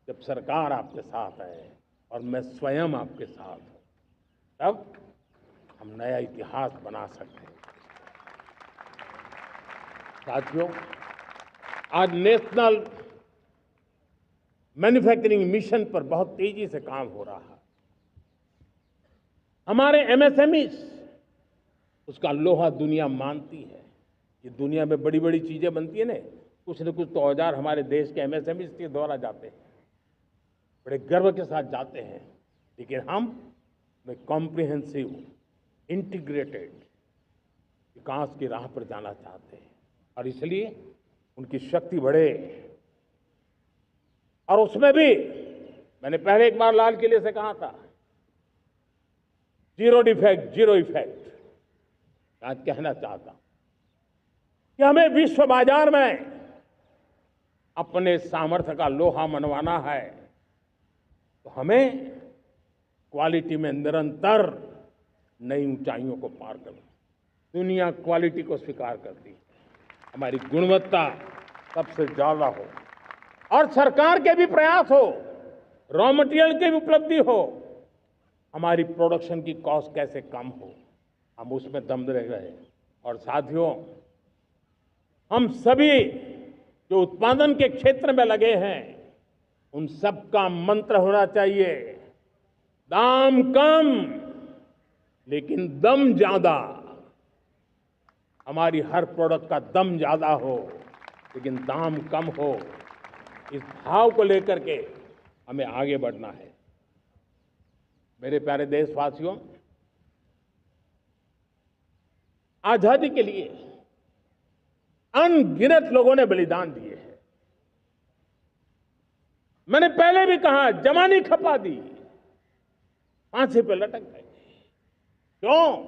जब सरकार आपके साथ है और मैं स्वयं आपके साथ हूं, तब हम नया इतिहास बना सकते हैं। साथियों, आज नेशनल मैन्युफैक्चरिंग मिशन पर बहुत तेजी से काम हो रहा है। हमारे एमएसएमईज, उसका लोहा दुनिया मानती है। ये दुनिया में बड़ी बड़ी चीजें बनती है ना, कुछ न कुछ तो औजार हमारे देश के एमएसएमईज के द्वारा जाते हैं, बड़े गर्व के साथ जाते हैं। लेकिन हम कॉम्प्रिहेंसिव इंटीग्रेटेड विकास की राह पर जाना चाहते हैं और इसलिए उनकी शक्ति बढ़े। और उसमें भी मैंने पहले एक बार लाल किले से कहा था, जीरो डिफेक्ट जीरो इफेक्ट। आज कहना चाहता हूं कि हमें विश्व बाजार में अपने सामर्थ्य का लोहा मनवाना है, तो हमें क्वालिटी में निरंतर नई ऊंचाइयों को पार करना। दुनिया क्वालिटी को स्वीकार करती है, हमारी गुणवत्ता सबसे ज्यादा हो और सरकार के भी प्रयास हो, रॉ मटेरियल की भी उपलब्धि हो, हमारी प्रोडक्शन की कॉस्ट कैसे कम हो, हम उसमें दम रह गए। और साथियों, हम सभी जो उत्पादन के क्षेत्र में लगे हैं, उन सब का मंत्र होना चाहिए, दाम कम लेकिन दम ज्यादा। हमारी हर प्रोडक्ट का दम ज्यादा हो लेकिन दाम कम हो। इस भाव को लेकर के हमें आगे बढ़ना है। मेरे प्यारे देशवासियों, आजादी के लिए अनगिनत लोगों ने बलिदान दिए हैं। मैंने पहले भी कहा, जवानी खपा दी, फांसी पे लटक गए। क्यों?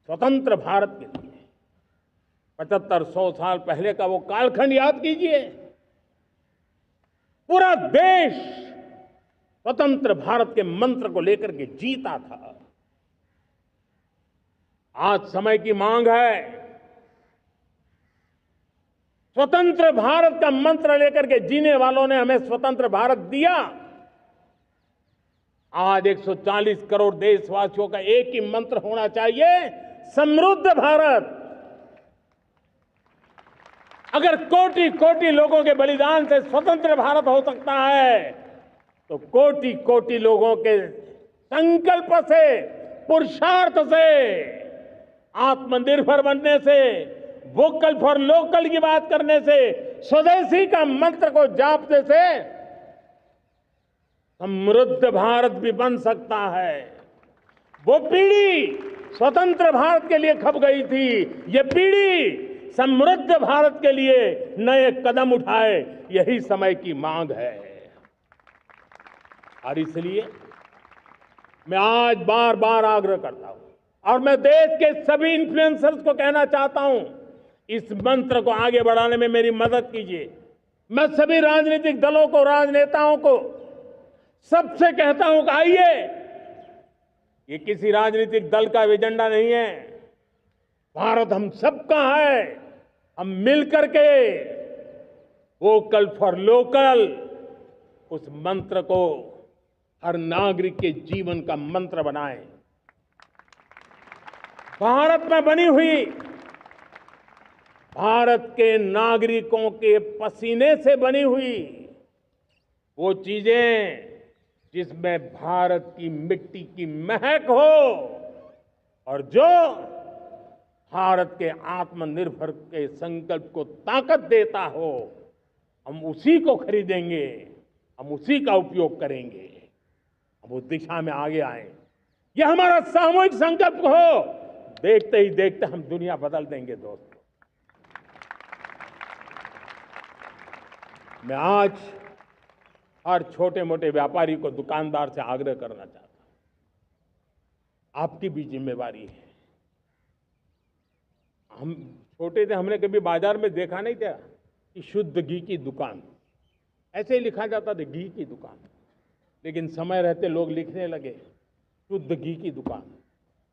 स्वतंत्र भारत के लिए। 75-100 साल पहले का वो कालखंड याद कीजिए। पूरा देश स्वतंत्र भारत के मंत्र को लेकर के जीता था। आज समय की मांग है, स्वतंत्र भारत का मंत्र लेकर के जीने वालों ने हमें स्वतंत्र भारत दिया। आज 140 करोड़ देशवासियों का एक ही मंत्र होना चाहिए, समृद्ध भारत। अगर कोटि कोटि लोगों के बलिदान से स्वतंत्र भारत हो सकता है, तो कोटि कोटि लोगों के संकल्प से, पुरुषार्थ से, आत्मनिर्भर बनने से वोकल फॉर लोकल की बात करने से, स्वदेशी का मंत्र को जापने से समृद्ध भारत भी बन सकता है। वो पीढ़ी स्वतंत्र भारत के लिए खप गई थी, ये पीढ़ी समृद्ध भारत के लिए नए कदम उठाए, यही समय की मांग है। और इसलिए मैं आज बार बार आग्रह करता हूं और मैं देश के सभी इन्फ्लुएंसर्स को कहना चाहता हूं, इस मंत्र को आगे बढ़ाने में मेरी मदद कीजिए। मैं सभी राजनीतिक दलों को, राजनेताओं को सबसे कहता हूं कि आइए, ये किसी राजनीतिक दल का एजेंडा नहीं है, भारत हम सबका है। हम मिलकर के वोकल फॉर लोकल उस मंत्र को हर नागरिक के जीवन का मंत्र बनाएं। भारत में बनी हुई, भारत के नागरिकों के पसीने से बनी हुई वो चीजें जिसमें भारत की मिट्टी की महक हो और जो भारत के आत्मनिर्भर के संकल्प को ताकत देता हो, हम उसी को खरीदेंगे, हम उसी का उपयोग करेंगे। हम उस दिशा में आगे आए, यह हमारा सामूहिक संकल्प हो। देखते ही देखते हम दुनिया बदल देंगे दोस्तों। मैं आज हर छोटे मोटे व्यापारी को, दुकानदार से आग्रह करना चाहता हूं, आपकी भी जिम्मेवारी है। हम छोटे थे, हमने कभी बाजार में देखा नहीं था कि शुद्ध घी की दुकान, ऐसे ही लिखा जाता था घी की दुकान। लेकिन समय रहते लोग लिखने लगे शुद्ध घी की दुकान।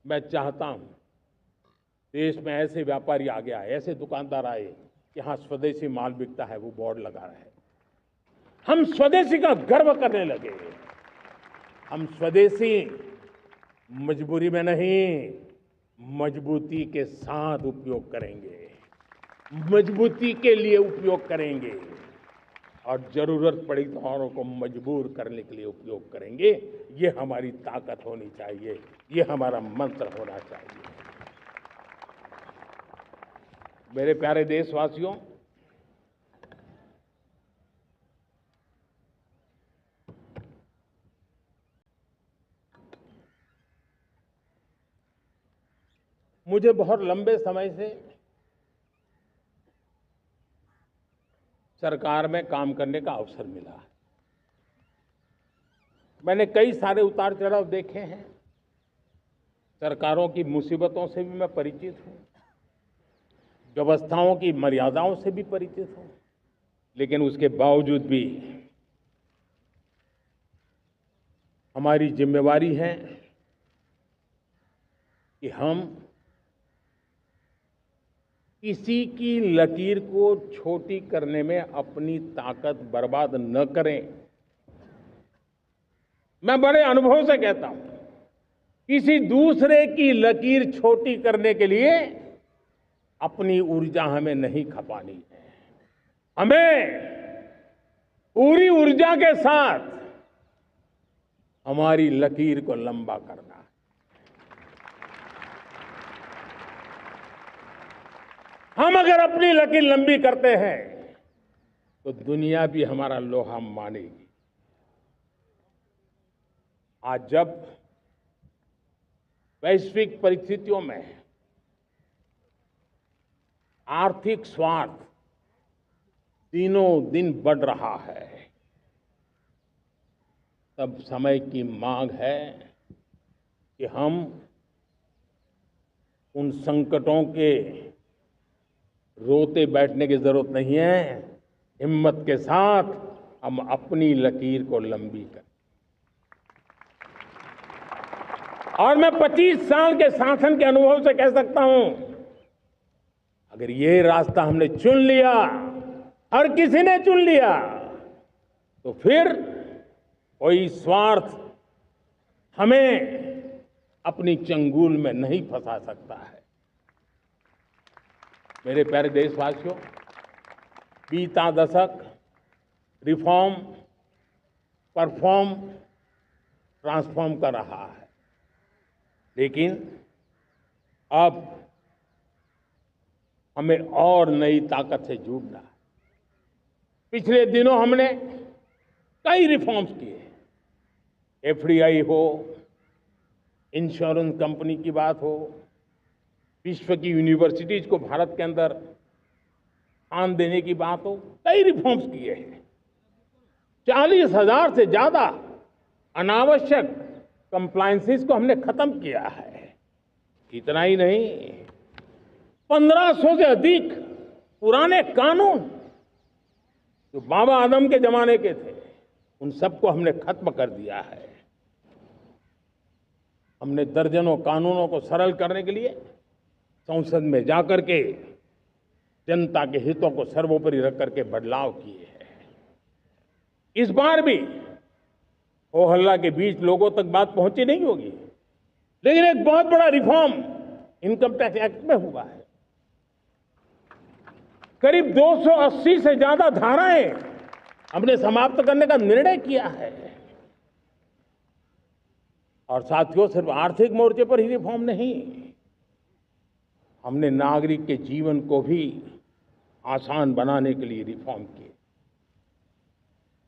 मैं चाहता हूं देश में ऐसे व्यापारी आगे आए, ऐसे दुकानदार आए कि हाँ स्वदेशी माल बिकता है, वो बोर्ड लगा रहे हैं। हम स्वदेशी का गर्व करने लगे। हम स्वदेशी मजबूरी में नहीं, मजबूती के साथ उपयोग करेंगे, मजबूती के लिए उपयोग करेंगे और जरूरत पड़ी तो औरों को मजबूर करने के लिए उपयोग करेंगे। ये हमारी ताकत होनी चाहिए, ये हमारा मंत्र होना चाहिए। मेरे प्यारे देशवासियों, मुझे बहुत लंबे समय से सरकार में काम करने का अवसर मिला। मैंने कई सारे उतार चढ़ाव देखे हैं, सरकारों की मुसीबतों से भी मैं परिचित हूं, व्यवस्थाओं की मर्यादाओं से भी परिचित हूं। लेकिन उसके बावजूद भी हमारी जिम्मेवारी है कि हम किसी की लकीर को छोटी करने में अपनी ताकत बर्बाद न करें। मैं बड़े अनुभव से कहता हूं, किसी दूसरे की लकीर छोटी करने के लिए अपनी ऊर्जा हमें नहीं खपानी है। हमें पूरी ऊर्जा के साथ हमारी लकीर को लंबा करना है। हम अगर अपनी लकीर लंबी करते हैं तो दुनिया भी हमारा लोहा मानेगी। आज जब वैश्विक परिस्थितियों में आर्थिक स्वार्थ दिनों दिन बढ़ रहा है, तब समय की मांग है कि हम उन संकटों के रोते बैठने की जरूरत नहीं है। हिम्मत के साथ हम अपनी लकीर को लंबी करें। और मैं 25 साल के शासन के अनुभव से कह सकता हूं, अगर ये रास्ता हमने चुन लिया, हर किसी ने चुन लिया, तो फिर कोई स्वार्थ हमें अपनी चंगुल में नहीं फंसा सकता है। मेरे प्यारे देशवासियों, बीता दशक रिफॉर्म, परफॉर्म, ट्रांसफॉर्म कर रहा है। लेकिन अब हमें और नई ताकत से जुड़ना है। पिछले दिनों हमने कई रिफॉर्म्स किए, एफडीआई हो, इंश्योरेंस कंपनी की बात हो, विश्व की यूनिवर्सिटीज को भारत के अंदर स्थान देने की बात हो, कई रिफॉर्म्स किए हैं। 40,000 से ज्यादा अनावश्यक कंप्लायंसेस को हमने खत्म किया है। इतना ही नहीं, 1500 से अधिक पुराने कानून जो बाबा आदम के जमाने के थे, उन सबको हमने खत्म कर दिया है। हमने दर्जनों कानूनों को सरल करने के लिए संसद में जाकर के जनता के हितों को सर्वोपरि रख करके बदलाव किए हैं। इस बार भी हो हल्ला के बीच लोगों तक बात पहुंची नहीं होगी, लेकिन एक बहुत बड़ा रिफॉर्म इनकम टैक्स एक्ट में हुआ है। करीब 280 से ज्यादा धाराएं हमने समाप्त करने का निर्णय किया है। और साथियों, सिर्फ आर्थिक मोर्चे पर ही रिफॉर्म नहीं, हमने नागरिक के जीवन को भी आसान बनाने के लिए रिफॉर्म किए।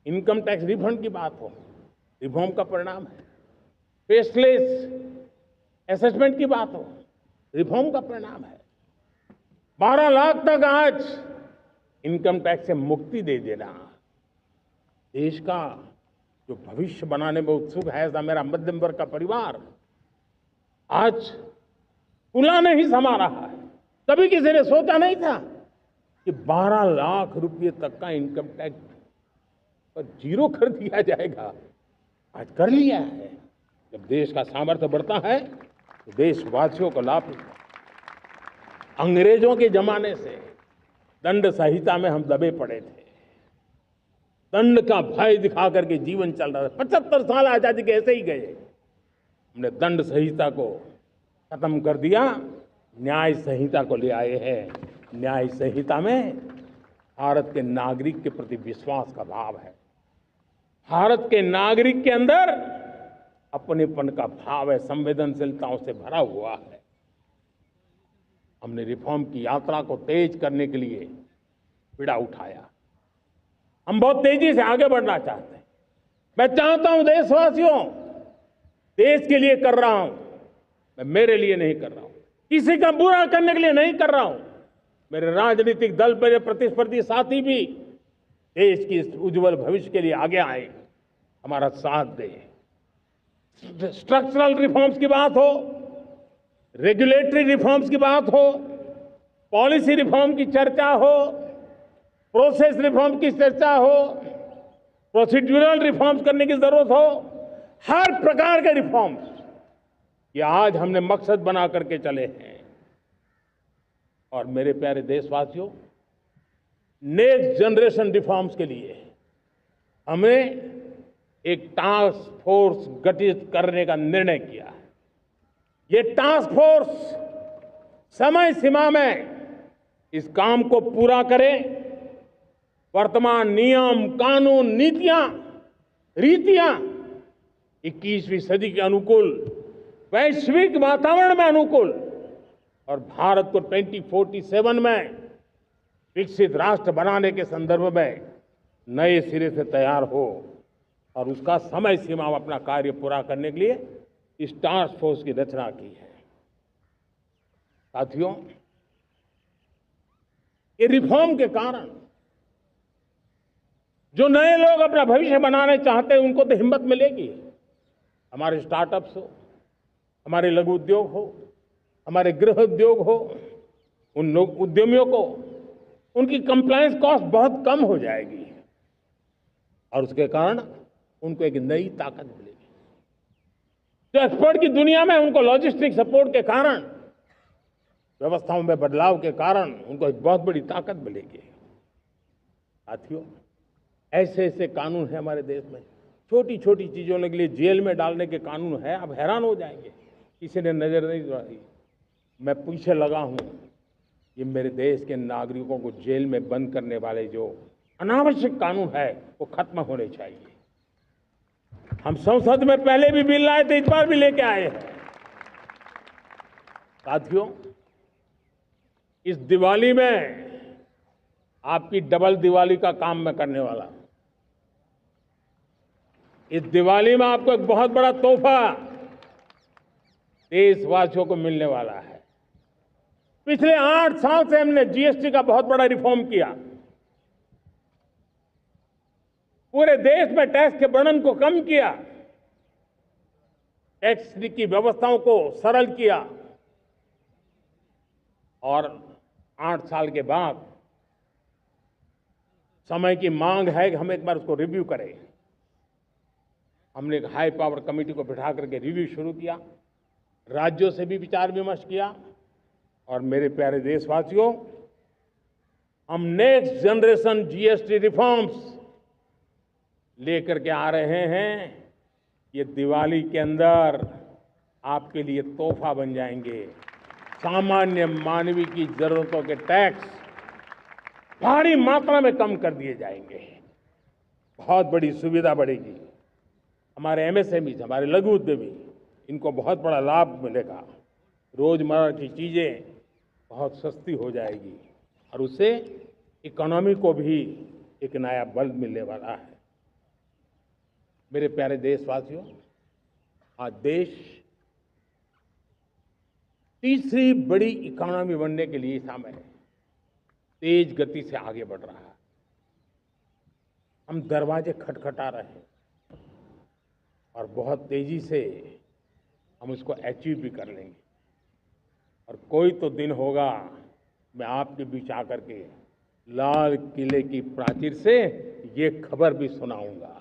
इनकम टैक्स रिफंड की बात हो, रिफॉर्म का परिणाम है। फेसलेस असेसमेंट की बात हो, रिफॉर्म का परिणाम है। 12 लाख तक आज इनकम टैक्स से मुक्ति दे देना, देश का जो भविष्य बनाने में उत्सुक है ऐसा मेरा मध्यम वर्ग का परिवार आज फूला नहीं समा रहा है। कभी किसी ने सोचा नहीं था कि 12 लाख रुपए तक का इनकम टैक्स पर जीरो कर दिया जाएगा। आज कर लिया है। जब देश का सामर्थ्य बढ़ता है तो देशवासियों को लाभ मिलता है। अंग्रेजों के जमाने से दंड संहिता में हम दबे पड़े थे, दंड का भय दिखा करके जीवन चल रहा था। 75 साल आजादी के ऐसे ही गए। हमने दंड संहिता को खत्म कर दिया, न्याय संहिता को ले आए हैं। न्याय संहिता में भारत के नागरिक के प्रति विश्वास का भाव है। भारत के नागरिक के अंदर अपनेपन का भाव है, संवेदनशीलताओं से भरा हुआ है। हमने रिफॉर्म की यात्रा को तेज करने के लिए बीड़ा उठाया। हम बहुत तेजी से आगे बढ़ना चाहते हैं। मैं चाहता हूं देशवासियों, देश के लिए कर रहा हूं, मैं मेरे लिए नहीं कर रहा हूं, किसी का बुरा करने के लिए नहीं कर रहा हूं। मेरे राजनीतिक दल, मेरे प्रतिस्पर्धी साथी भी देश की इस उज्जवल भविष्य के लिए आगे आए, हमारा साथ दें। स्ट्रक्चरल रिफॉर्म्स की बात हो, रेगुलेटरी रिफॉर्म्स की बात हो, पॉलिसी रिफॉर्म की चर्चा हो, प्रोसेस रिफॉर्म की चर्चा हो, प्रोसीड्यूरल रिफॉर्म्स करने की जरूरत हो, हर प्रकार के रिफॉर्म्स ये आज हमने मकसद बना करके चले हैं। और मेरे प्यारे देशवासियों, नेक्स्ट जनरेशन रिफॉर्म्स के लिए हमें एक टास्क फोर्स गठित करने का निर्णय किया है। ये टास्क फोर्स समय सीमा में इस काम को पूरा करे। वर्तमान नियम, कानून, नीतियां, रीतियां 21वीं सदी के अनुकूल, वैश्विक वातावरण में अनुकूल और भारत को 2047 में विकसित राष्ट्र बनाने के संदर्भ में नए सिरे से तैयार हो और उसका समय सीमा में अपना कार्य पूरा करने के लिए इस टास्क फोर्स की रचना की है। साथियों, ये रिफॉर्म के कारण जो नए लोग अपना भविष्य बनाने चाहते हैं उनको तो हिम्मत मिलेगी। हमारे स्टार्टअप्स हो, हमारे लघु उद्योग हो, हमारे गृह उद्योग हो, उन लोग उद्यमियों को उनकी कंप्लायंस कॉस्ट बहुत कम हो जाएगी और उसके कारण उनको एक नई ताकत मिलेगी। तो एक्सपोर्ट की दुनिया में उनको लॉजिस्टिक सपोर्ट के कारण, व्यवस्थाओं में बदलाव के कारण उनको एक बहुत बड़ी ताकत मिलेगी। साथियों, ऐसे ऐसे कानून है हमारे देश में, छोटी छोटी चीजों के लिए जेल में डालने के कानून है। आप हैरान हो जाएंगे, किसी ने नजर नहीं डाली। मैं पीछे लगा हूं, ये मेरे देश के नागरिकों को जेल में बंद करने वाले जो अनावश्यक कानून है वो खत्म होने चाहिए। हम संसद में पहले भी बिल लाए थे, इस बार भी लेके आए हैं। साथियों, इस दिवाली में आपकी डबल दिवाली का काम मैं करने वाला हूं। इस दिवाली में आपको एक बहुत बड़ा तोहफा देशवासियों को मिलने वाला है। पिछले 8 साल से हमने जीएसटी का बहुत बड़ा रिफॉर्म किया। पूरे देश में टैक्स के बर्डन को कम किया, टैक्स की व्यवस्थाओं को सरल किया और 8 साल के बाद समय की मांग है कि हम एक बार उसको रिव्यू करें। हमने एक हाई पावर कमेटी को बिठा करके रिव्यू शुरू किया, राज्यों से भी विचार विमर्श किया और मेरे प्यारे देशवासियों, हम नेक्स्ट जनरेशन जीएसटी रिफॉर्म्स लेकर के आ रहे हैं। ये दिवाली के अंदर आपके लिए तोहफा बन जाएंगे। सामान्य मानवीय की जरूरतों के टैक्स भारी मात्रा में कम कर दिए जाएंगे। बहुत बड़ी सुविधा बढ़ेगी। हमारे एमएसएमई, हमारे लघु उद्यमी, इनको बहुत बड़ा लाभ मिलेगा। रोजमर्रा की चीजें बहुत सस्ती हो जाएगी और उससे इकोनॉमी को भी एक नया बल मिलने वाला है। मेरे प्यारे देशवासियों, आज देश तीसरी बड़ी इकोनॉमी बनने के लिए समय तेज गति से आगे बढ़ रहा है। हम दरवाजे खटखटा रहे हैं और बहुत तेजी से हम उसको अचीव भी कर लेंगे। और कोई तो दिन होगा मैं आपके बीच आकर के लाल किले की प्राचीर से ये खबर भी सुनाऊंगा।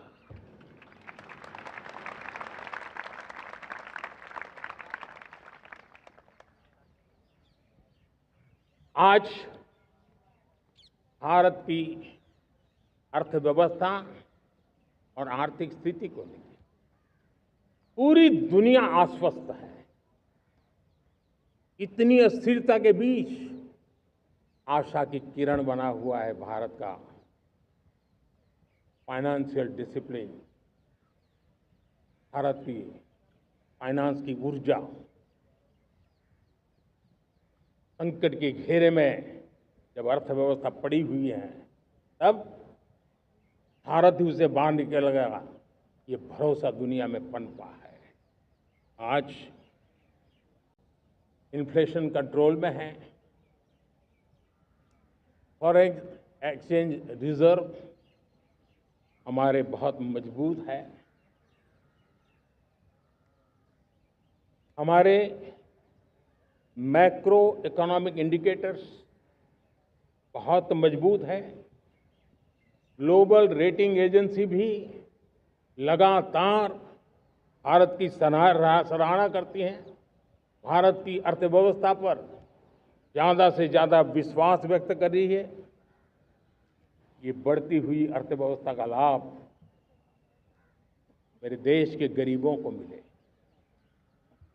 आज भारत की अर्थव्यवस्था और आर्थिक स्थिति को देखिए, पूरी दुनिया आश्वस्त है। इतनी अस्थिरता के बीच आशा की किरण बना हुआ है भारत का फाइनेंशियल डिसिप्लिन, भारत की फाइनेंस की ऊर्जा। संकट के घेरे में जब अर्थव्यवस्था पड़ी हुई है, तब भारत ही उसे बाहर निकलेगा, ये भरोसा दुनिया में पनपा है। आज इन्फ्लेशन कंट्रोल में है, फॉरेन एक्सचेंज रिजर्व हमारे बहुत मजबूत है, हमारे मैक्रो इकोनॉमिक इंडिकेटर्स बहुत मजबूत है। ग्लोबल रेटिंग एजेंसी भी लगातार भारत की सराहना करती हैं, भारत की अर्थव्यवस्था पर ज़्यादा से ज़्यादा विश्वास व्यक्त कर रही है। ये बढ़ती हुई अर्थव्यवस्था का लाभ मेरे देश के गरीबों को मिले,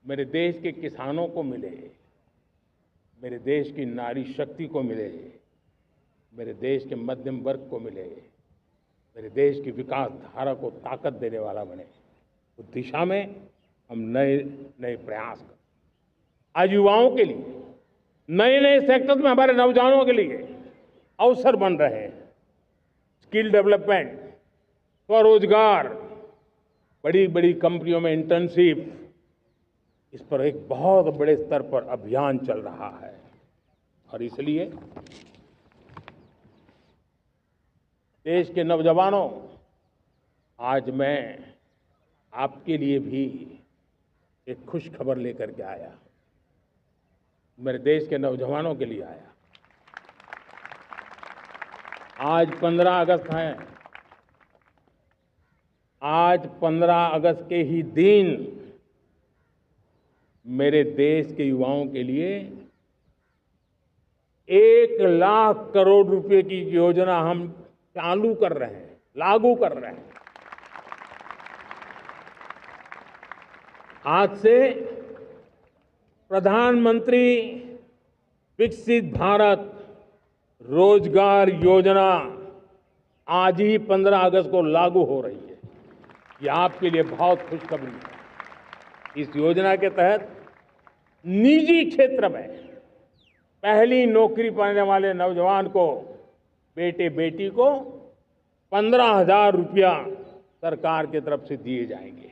मेरे देश के किसानों को मिले, मेरे देश की नारी शक्ति को मिले, मेरे देश के मध्यम वर्ग को मिले, मेरे देश की विकास धारा को ताकत देने वाला बने। उस दिशा में हम नए नए प्रयास करें। आज युवाओं के लिए नए नए सेक्टर्स में हमारे नौजवानों के लिए अवसर बन रहे हैं। स्किल डेवलपमेंट, स्वरोजगार, बड़ी बड़ी कंपनियों में इंटर्नशिप, इस पर एक बहुत बड़े स्तर पर अभियान चल रहा है। और इसलिए देश के नौजवानों, आज मैं आपके लिए भी एक खुश खबर लेकर के आया। मेरे देश के नौजवानों के लिए आया। आज 15 अगस्त है। आज 15 अगस्त के ही दिन मेरे देश के युवाओं के लिए 1 लाख करोड़ रुपए की योजना हम चालू कर रहे हैं, लागू कर रहे हैं। आज से प्रधानमंत्री विकसित भारत रोजगार योजना आज ही 15 अगस्त को लागू हो रही है। ये आपके लिए बहुत खुशखबरी है। इस योजना के तहत निजी क्षेत्र में पहली नौकरी पाने वाले नौजवान को, बेटे बेटी को 15,000 रुपया सरकार की तरफ से दिए जाएंगे।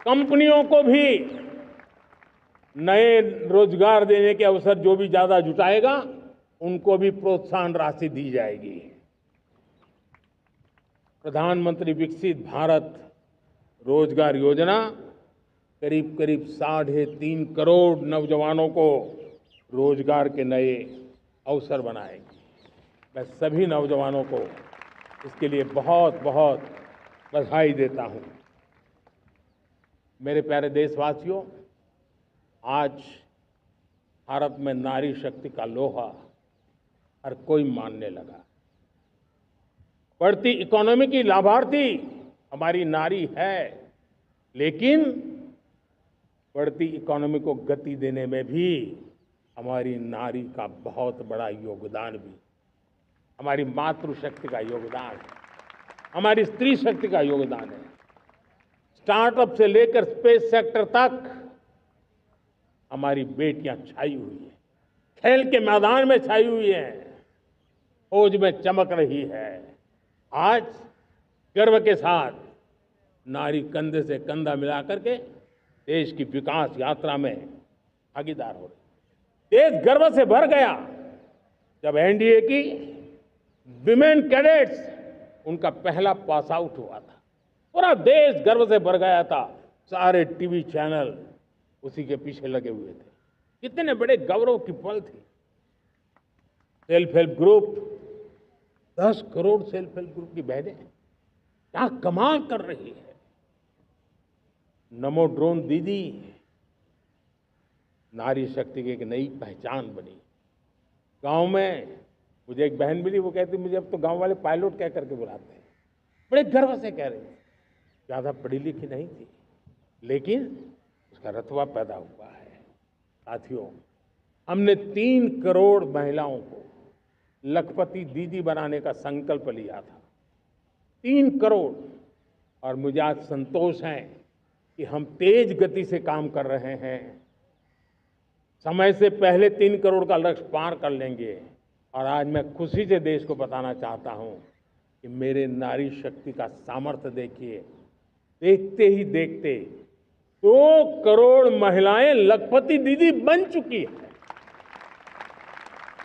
कंपनियों को भी नए रोजगार देने के अवसर जो भी ज्यादा जुटाएगा, उनको भी प्रोत्साहन राशि दी जाएगी। प्रधानमंत्री विकसित भारत रोजगार योजना करीब करीब 3.5 करोड़ नौजवानों को रोजगार के नए अवसर बनाएगी। मैं सभी नौजवानों को इसके लिए बहुत बहुत बधाई देता हूं। मेरे प्यारे देशवासियों, आज भारत में नारी शक्ति का लोहा हर कोई मानने लगा। बढ़ती इकोनॉमी की लाभार्थी हमारी नारी है, लेकिन बढ़ती इकोनॉमी को गति देने में भी हमारी नारी का बहुत बड़ा योगदान भी, हमारी मातृशक्ति का योगदान है, हमारी स्त्री शक्ति का योगदान है। स्टार्टअप से लेकर स्पेस सेक्टर तक हमारी बेटियां छाई हुई हैं, खेल के मैदान में छाई हुई हैं, फौज में चमक रही है। आज गर्व के साथ नारी कंधे से कंधा मिला करके देश की विकास यात्रा में भागीदार हो रही। देश गर्व से भर गया जब एनडीए की विमेन कैडेट्स उनका पहला पास आउट हुआ था। पूरा देश गर्व से भर गया था। सारे टीवी चैनल उसी के पीछे लगे हुए थे। कितने बड़े गौरव की पल थी। Self help group, 10 crore self help group की बहनें क्या कमाल कर रही है। नमो ड्रोन दीदी नारी शक्ति की एक नई पहचान बनी। गांव में मुझे एक बहन मिली, वो कहती मुझे अब तो गांव वाले पायलट कह करके बुलाते हैं। बड़े गर्व से कह रहे हैं। ज्यादा पढ़ी लिखी नहीं थी, लेकिन उसका रतबा पैदा हुआ है। साथियों, हमने 3 करोड़ महिलाओं को लखपति दीदी बनाने का संकल्प लिया था। 3 करोड़। और मुझे आज संतोष है कि हम तेज गति से काम कर रहे हैं। समय से पहले 3 करोड़ का लक्ष्य पार कर लेंगे। और आज मैं खुशी से देश को बताना चाहता हूं कि मेरे नारी शक्ति का सामर्थ्य देखिए। देखते ही देखते 2 करोड़ महिलाएं लखपति दीदी बन चुकी है।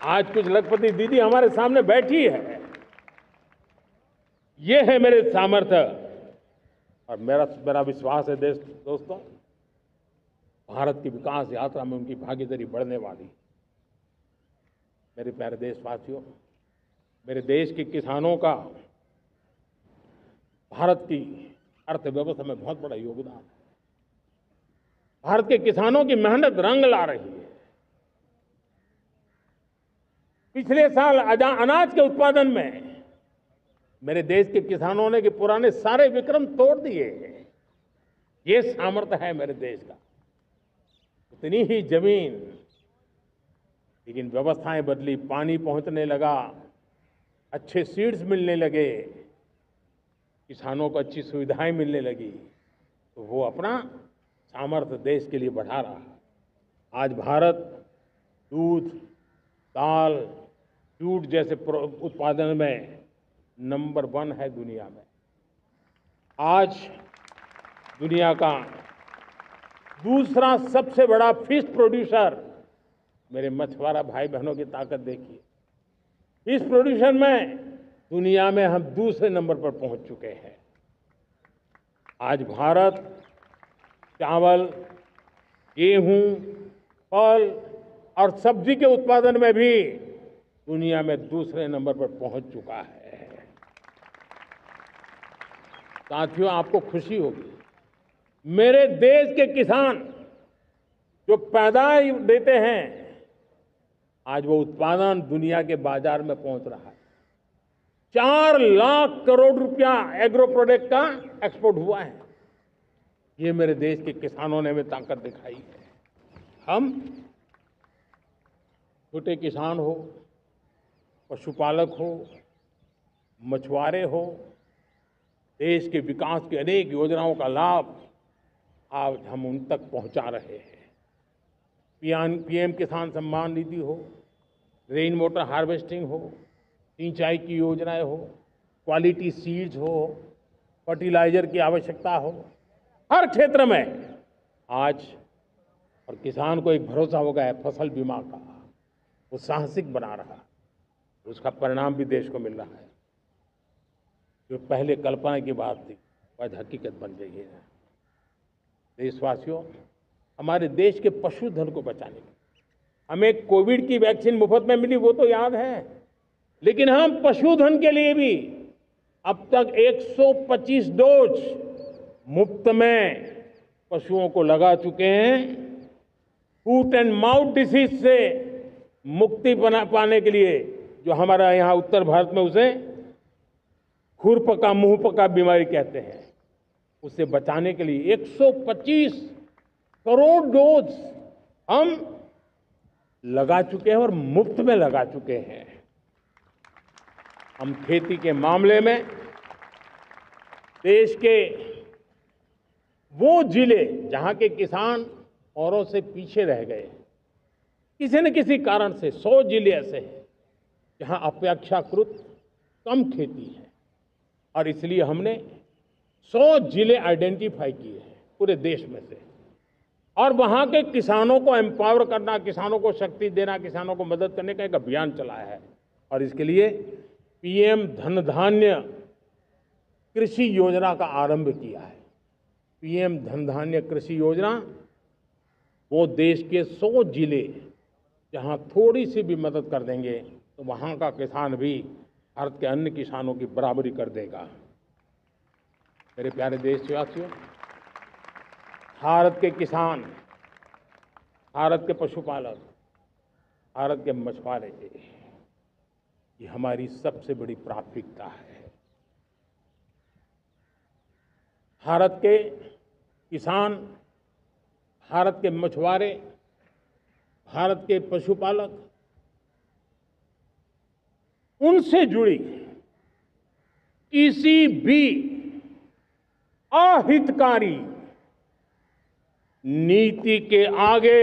आज कुछ लखपति दीदी हमारे सामने बैठी है। ये है मेरे सामर्थ्य। और मेरा विश्वास है दोस्तों, भारत की विकास यात्रा में उनकी भागीदारी बढ़ने वाली। मेरे प्यारे देशवासियों, मेरे देश के किसानों का भारत की अर्थव्यवस्था में बहुत बड़ा योगदान है। भारत के किसानों की मेहनत रंग ला रही है। पिछले साल अनाज के उत्पादन में मेरे देश के किसानों ने के पुराने सारे विक्रम तोड़ दिए। ये सामर्थ्य है मेरे देश का। उतनी ही जमीन, लेकिन व्यवस्थाएं बदली, पानी पहुंचने लगा, अच्छे सीड्स मिलने लगे, किसानों को अच्छी सुविधाएं मिलने लगी, तो वो अपना सामर्थ्य देश के लिए बढ़ा रहा है। आज भारत दूध, दाल, जूट जैसे उत्पादन में नंबर 1 है दुनिया में। आज दुनिया का दूसरा सबसे बड़ा फिश प्रोड्यूसर। मेरे मछुआरा भाई बहनों की ताकत देखिए। फिश प्रोड्यूशन में दुनिया में हम दूसरे नंबर पर पहुंच चुके हैं। आज भारत चावल, गेहूं, फल और सब्जी के उत्पादन में भी दुनिया में दूसरे नंबर पर पहुंच चुका है। साथियों, आपको खुशी होगी, मेरे देश के किसान जो पैदावार देते हैं, आज वो उत्पादन दुनिया के बाजार में पहुंच रहा है। 4 लाख करोड़ रुपया एग्रो प्रोडक्ट का एक्सपोर्ट हुआ है। ये मेरे देश के किसानों ने हमें ताकत दिखाई है। हम छोटे किसान हो, पशुपालक हो, मछुआरे हो, देश के विकास की अनेक योजनाओं का लाभ आज हम उन तक पहुंचा रहे हैं। पीएम किसान सम्मान निधि हो, रेन वाटर हार्वेस्टिंग हो, सिंचाई की योजनाएं हो, क्वालिटी सीड्स हो, फर्टिलाइजर की आवश्यकता हो, हर क्षेत्र में आज और किसान को एक भरोसा हो गया है फसल बीमा का। वो साहसिक बना रहा, उसका परिणाम भी देश को मिल रहा है। जो पहले कल्पना की बात थी आज हकीकत बन गई है। देशवासियों, हमारे देश के पशुधन को बचाने के हमें कोविड की वैक्सीन मुफ्त में मिली, वो तो याद है, लेकिन हम पशुधन के लिए भी अब तक 125 डोज मुफ्त में पशुओं को लगा चुके हैं। फूट एंड माउथ डिसीज से मुक्ति पाने के लिए, जो हमारा यहाँ उत्तर भारत में उसे खुरपका मुंहपका बीमारी कहते हैं, उसे बचाने के लिए 125 करोड़ डोज हम लगा चुके हैं और मुफ्त में लगा चुके हैं। हम खेती के मामले में देश के वो जिले जहां के किसान औरों से पीछे रह गए, किसी न किसी कारण से 100 जिले ऐसे हैं जहां अपेक्षाकृत कम खेती है, और इसलिए हमने 100 जिले आइडेंटिफाई किए हैं पूरे देश में से, और वहां के किसानों को एम्पावर करना, किसानों को शक्ति देना, किसानों को मदद करने का एक अभियान चलाया है। और इसके लिए पीएम धन धान्य कृषि योजना का आरंभ किया है। पीएम धन धान्य कृषि योजना वो देश के 100 जिले जहां थोड़ी सी भी मदद कर देंगे तो वहां का किसान भी भारत के अन्य किसानों की बराबरी कर देगा। मेरे प्यारे देशवासियों, भारत के किसान, भारत के पशुपालक, भारत के मछुआरे, ये हमारी सबसे बड़ी प्राथमिकता है। भारत के किसान, भारत के मछुआरे, भारत के पशुपालक, उनसे जुड़ी किसी भी अहितकारी नीति के आगे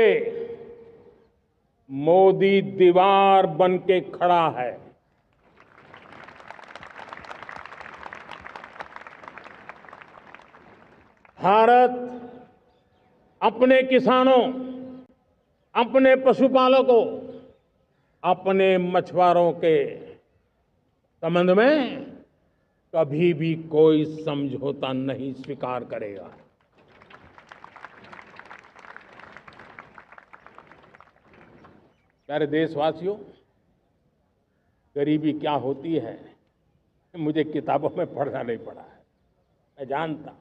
मोदी दीवार बन के खड़ा है। भारत अपने किसानों, अपने पशुपालकों, अपने मछुआरों के संबंध में कभी भी कोई समझौता नहीं स्वीकार करेगा। प्यारे देशवासियों, गरीबी क्या होती है मुझे किताबों में पढ़ना नहीं पड़ा है, मैं जानता।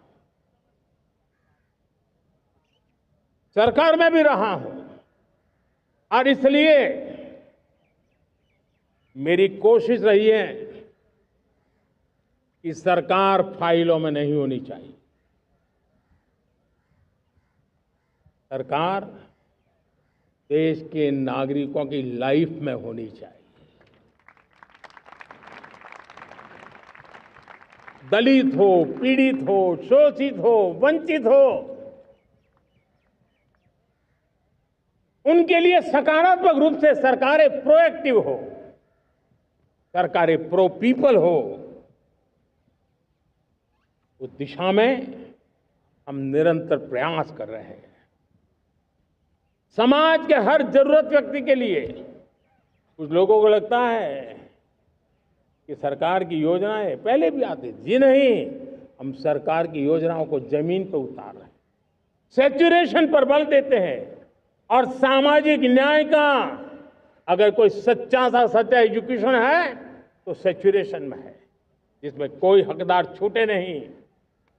सरकार में भी रहा हूं और इसलिए मेरी कोशिश रही है कि सरकार फाइलों में नहीं होनी चाहिए। सरकार देश के नागरिकों की लाइफ में होनी चाहिए। दलित हो, पीड़ित हो, शोषित हो, वंचित हो, उनके लिए सकारात्मक रूप से सरकारें प्रोएक्टिव हो, सरकारें प्रो पीपल हो, उस दिशा में हम निरंतर प्रयास कर रहे हैं। समाज के हर जरूरत व्यक्ति के लिए, कुछ लोगों को लगता है कि सरकार की योजनाएं पहले भी आती थी। जी नहीं, हम सरकार की योजनाओं को जमीन पर उतार रहे हैं, सैचुरेशन पर बल देते हैं। और सामाजिक न्याय का अगर कोई सच्चा एजुकेशन है तो सैचुरेशन में है, जिसमें कोई हकदार छूटे नहीं,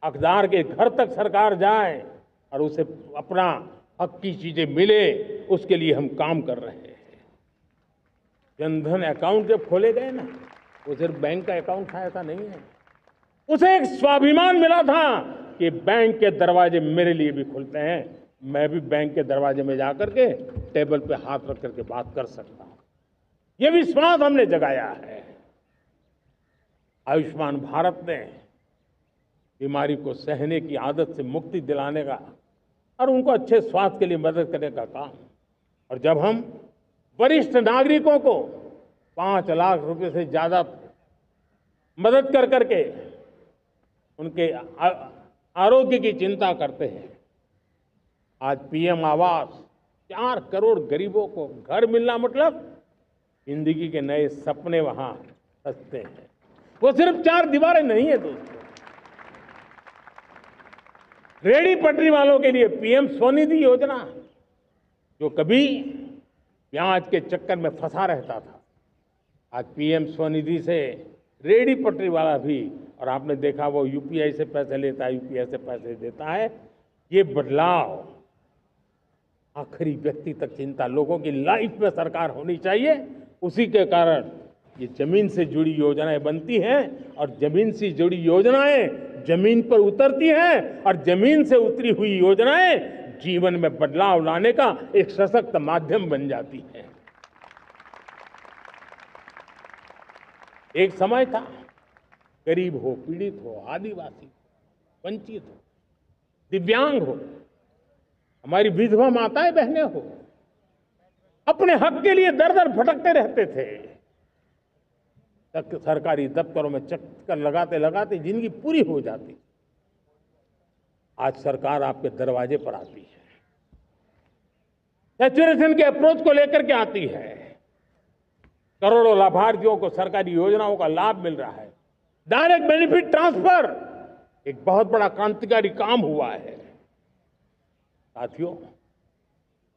हकदार के घर तक सरकार जाए और उसे अपना हक की चीजें मिले, उसके लिए हम काम कर रहे हैं। जनधन अकाउंट जब खोले गए ना, वो सिर्फ बैंक का अकाउंट था ऐसा नहीं है, उसे एक स्वाभिमान मिला था कि बैंक के दरवाजे मेरे लिए भी खुलते हैं, मैं भी बैंक के दरवाजे में जाकर के टेबल पे हाथ रख करके बात कर सकता हूं। ये विश्वास हमने जगाया है। आयुष्मान भारत ने बीमारी को सहने की आदत से मुक्ति दिलाने का और उनको अच्छे स्वास्थ्य के लिए मदद करने का काम और जब हम वरिष्ठ नागरिकों को 5 लाख रुपए से ज्यादा मदद कर करके उनके आरोग्य की चिंता करते हैं, आज पीएम आवास 4 करोड़ गरीबों को घर मिलना मतलब जिंदगी के नए सपने वहां सजते हैं। वो सिर्फ 4 दीवारें नहीं है दोस्तों। रेहड़ी पटरी वालों के लिए पीएम स्वनिधि योजना, जो कभी ब्याज के चक्कर में फंसा रहता था, आज पीएम स्वनिधि से रेहड़ी पटरी वाला भी, और आपने देखा वो यूपीआई से पैसे लेता है, यूपीआई से पैसे देता है। ये बदलाव आखिरी व्यक्ति तक चिंता लोगों की लाइफ में सरकार होनी चाहिए। उसी के कारण ये जमीन से जुड़ी योजनाएं बनती हैं और जमीन से जुड़ी योजनाएं जमीन पर उतरती हैं और जमीन से उतरी हुई योजनाएं जीवन में बदलाव लाने का एक सशक्त माध्यम बन जाती हैं। एक समय था गरीब हो, पीड़ित हो, आदिवासी हो, वंचित हो, दिव्यांग हो, हमारी विधवा माताएं बहनें हो, अपने हक के लिए दर दर भटकते रहते थे। सरकारी दफ्तरों में चक्कर लगाते लगाते जिंदगी पूरी हो जाती। आज सरकार आपके दरवाजे पर आती है, सैचुरेशन के अप्रोच को लेकर के आती है। करोड़ों लाभार्थियों को सरकारी योजनाओं का लाभ मिल रहा है। डायरेक्ट बेनिफिट ट्रांसफर एक बहुत बड़ा क्रांतिकारी काम हुआ है। साथियों,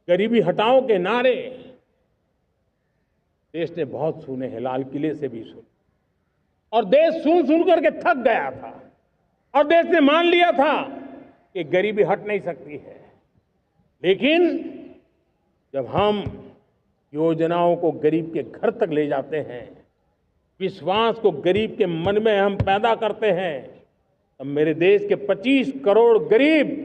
गरीबी हटाओ के नारे देश ने बहुत सुने हैं, लाल किले से भी सुने, और देश सुन सुन करके थक गया था और देश ने मान लिया था कि गरीबी हट नहीं सकती है। लेकिन जब हम योजनाओं को गरीब के घर तक ले जाते हैं, विश्वास को गरीब के मन में हम पैदा करते हैं, तब मेरे देश के 25 करोड़ गरीब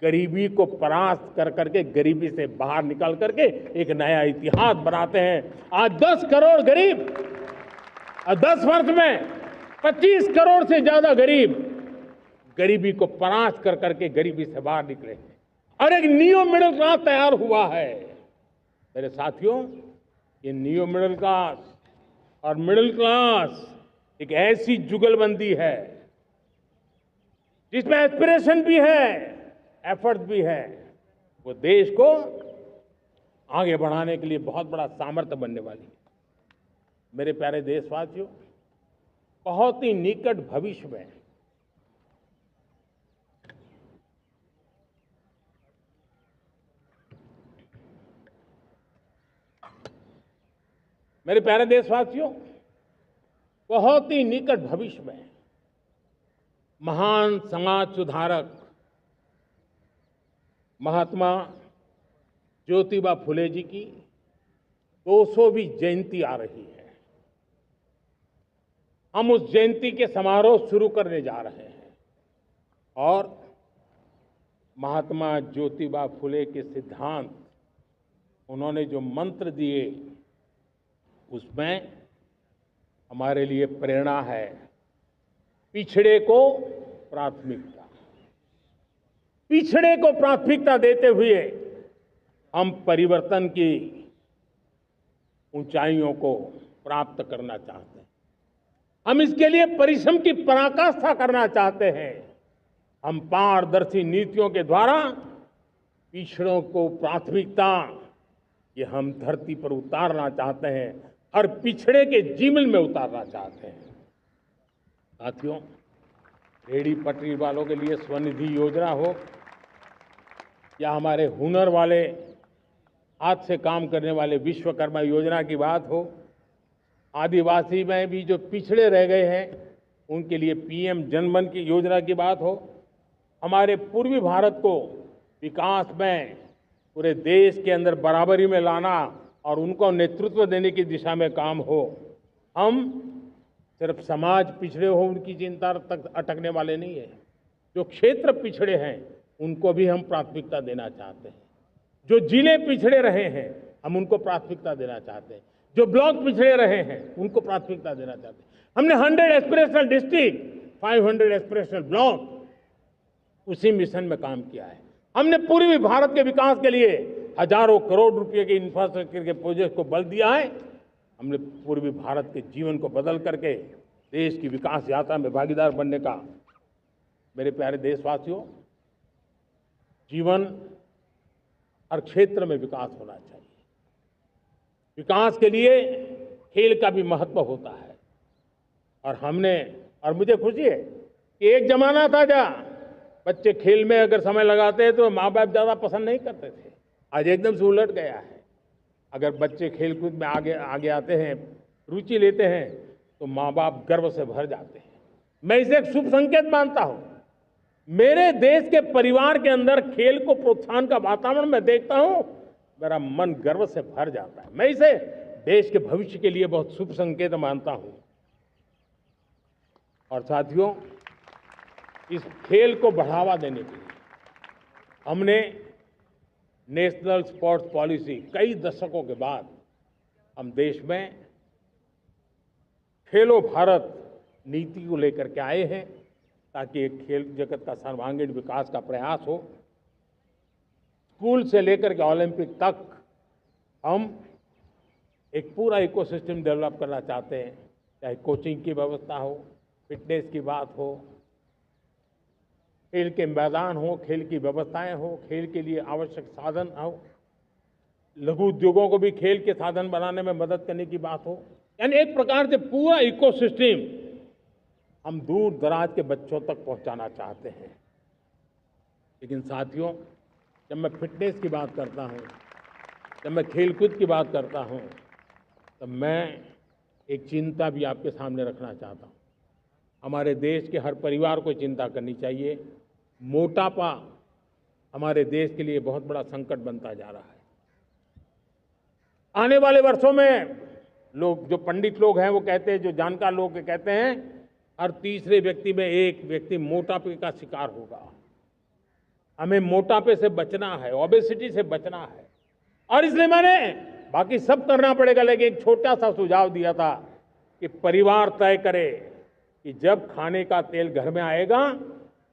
गरीबी को परास्त कर करके, गरीबी से बाहर निकल करके एक नया इतिहास बनाते हैं। आज 10 करोड़ गरीब और 10 वर्ष में 25 करोड़ से ज्यादा गरीब गरीबी को परास्त कर करके गरीबी से बाहर निकले हैं और एक न्यू मिडिल क्लास तैयार हुआ है। मेरे साथियों, ये न्यू मिडिल क्लास और मिडिल क्लास एक ऐसी जुगलबंदी है जिसमें एस्पिरेशन भी है, एफर्ट भी है। वो देश को आगे बढ़ाने के लिए बहुत बड़ा सामर्थ्य बनने वाली है। मेरे प्यारे देशवासियों, बहुत ही निकट भविष्य में मेरे प्यारे देशवासियों, बहुत ही निकट भविष्य में महान समाज सुधारक महात्मा ज्योतिबा फुले जी की 200वीं जयंती आ रही है। हम उस जयंती के समारोह शुरू करने जा रहे हैं और महात्मा ज्योतिबा फुले के सिद्धांत, उन्होंने जो मंत्र दिए, उसमें हमारे लिए प्रेरणा है। पिछड़े को प्राथमिकता, पिछड़े को प्राथमिकता देते हुए हम परिवर्तन की ऊंचाइयों को प्राप्त करना चाहते हैं। हम इसके लिए परिश्रम की पराकाष्ठा करना चाहते हैं। हम पारदर्शी नीतियों के द्वारा पिछड़ों को प्राथमिकता, ये हम धरती पर उतारना चाहते हैं, हर पिछड़े के जीवन में उतारना चाहते हैं। साथियों, रेहड़ी पटरी वालों के लिए स्वनिधि योजना हो या हमारे हुनर वाले, हाथ से काम करने वाले विश्वकर्मा योजना की बात हो, आदिवासी में भी जो पिछड़े रह गए हैं उनके लिए पीएम जनधन की योजना की बात हो, हमारे पूर्वी भारत को विकास में पूरे देश के अंदर बराबरी में लाना और उनको नेतृत्व देने की दिशा में काम हो। हम सिर्फ समाज पिछड़े हो उनकी चिंता तक अटकने वाले नहीं है। जो क्षेत्र पिछड़े हैं उनको भी हम प्राथमिकता देना चाहते हैं। जो जिले पिछड़े रहे हैं हम उनको प्राथमिकता देना चाहते हैं। जो ब्लॉक पिछड़े रहे हैं उनको प्राथमिकता देना चाहते हैं। हमने 100 एस्पिरेशनल डिस्ट्रिक्ट, 500 एस्पिरेशनल ब्लॉक, उसी मिशन में काम किया है। हमने पूर्वी भारत के विकास के लिए हजारों करोड़ रुपए के इंफ्रास्ट्रक्चर के प्रोजेक्ट को बल दिया है। हमने पूर्वी भारत के जीवन को बदल करके देश की विकास यात्रा में भागीदार बनने का। मेरे प्यारे देशवासियों, जीवन हर क्षेत्र में विकास होना चाहिए। विकास के लिए खेल का भी महत्व होता है। और मुझे खुशी है कि एक जमाना था जहाँ बच्चे खेल में अगर समय लगाते हैं तो माँ बाप ज़्यादा पसंद नहीं करते थे। आज एकदम से उलट गया है। अगर बच्चे खेल कूद में आगे आते हैं, रुचि लेते हैं, तो माँ बाप गर्व से भर जाते हैं। मैं इसे एक शुभ संकेत मानता हूँ। मेरे देश के परिवार के अंदर खेल को प्रोत्साहन का वातावरण मैं देखता हूँ, मेरा मन गर्व से भर जाता है। मैं इसे देश के भविष्य के लिए बहुत शुभ संकेत मानता हूँ। और साथियों, इस खेल को बढ़ावा देने के लिए हमने नेशनल स्पोर्ट्स पॉलिसी, कई दशकों के बाद हम देश में खेलो भारत नीति को लेकर के आए हैं, ताकि एक खेल जगत का सर्वांगीण विकास का प्रयास हो। स्कूल से लेकर के ओलंपिक तक हम एक पूरा इकोसिस्टम डेवलप करना चाहते हैं, चाहे कोचिंग की व्यवस्था हो, फिटनेस की बात हो, खेल के मैदान हो, खेल की व्यवस्थाएं हो, खेल के लिए आवश्यक साधन हो, लघु उद्योगों को भी खेल के साधन बनाने में मदद करने की बात हो। यानी एक प्रकार से पूरा इकोसिस्टम हम दूर दराज के बच्चों तक पहुंचाना चाहते हैं। लेकिन साथियों, जब मैं फिटनेस की बात करता हूं, जब मैं खेलकूद की बात करता हूं, तो मैं एक चिंता भी आपके सामने रखना चाहता हूं। हमारे देश के हर परिवार को चिंता करनी चाहिए। मोटापा हमारे देश के लिए बहुत बड़ा संकट बनता जा रहा है। आने वाले वर्षों में लोग, जो पंडित लोग हैं वो कहते हैं, जो जानकार लोग कहते हैं, हर तीसरे व्यक्ति में एक व्यक्ति मोटापे का शिकार होगा। हमें मोटापे से बचना है, ओबेसिटी से बचना है। और इसलिए मैंने बाकी सब करना पड़ेगा, लेकिन एक छोटा सा सुझाव दिया था कि परिवार तय करे कि जब खाने का तेल घर में आएगा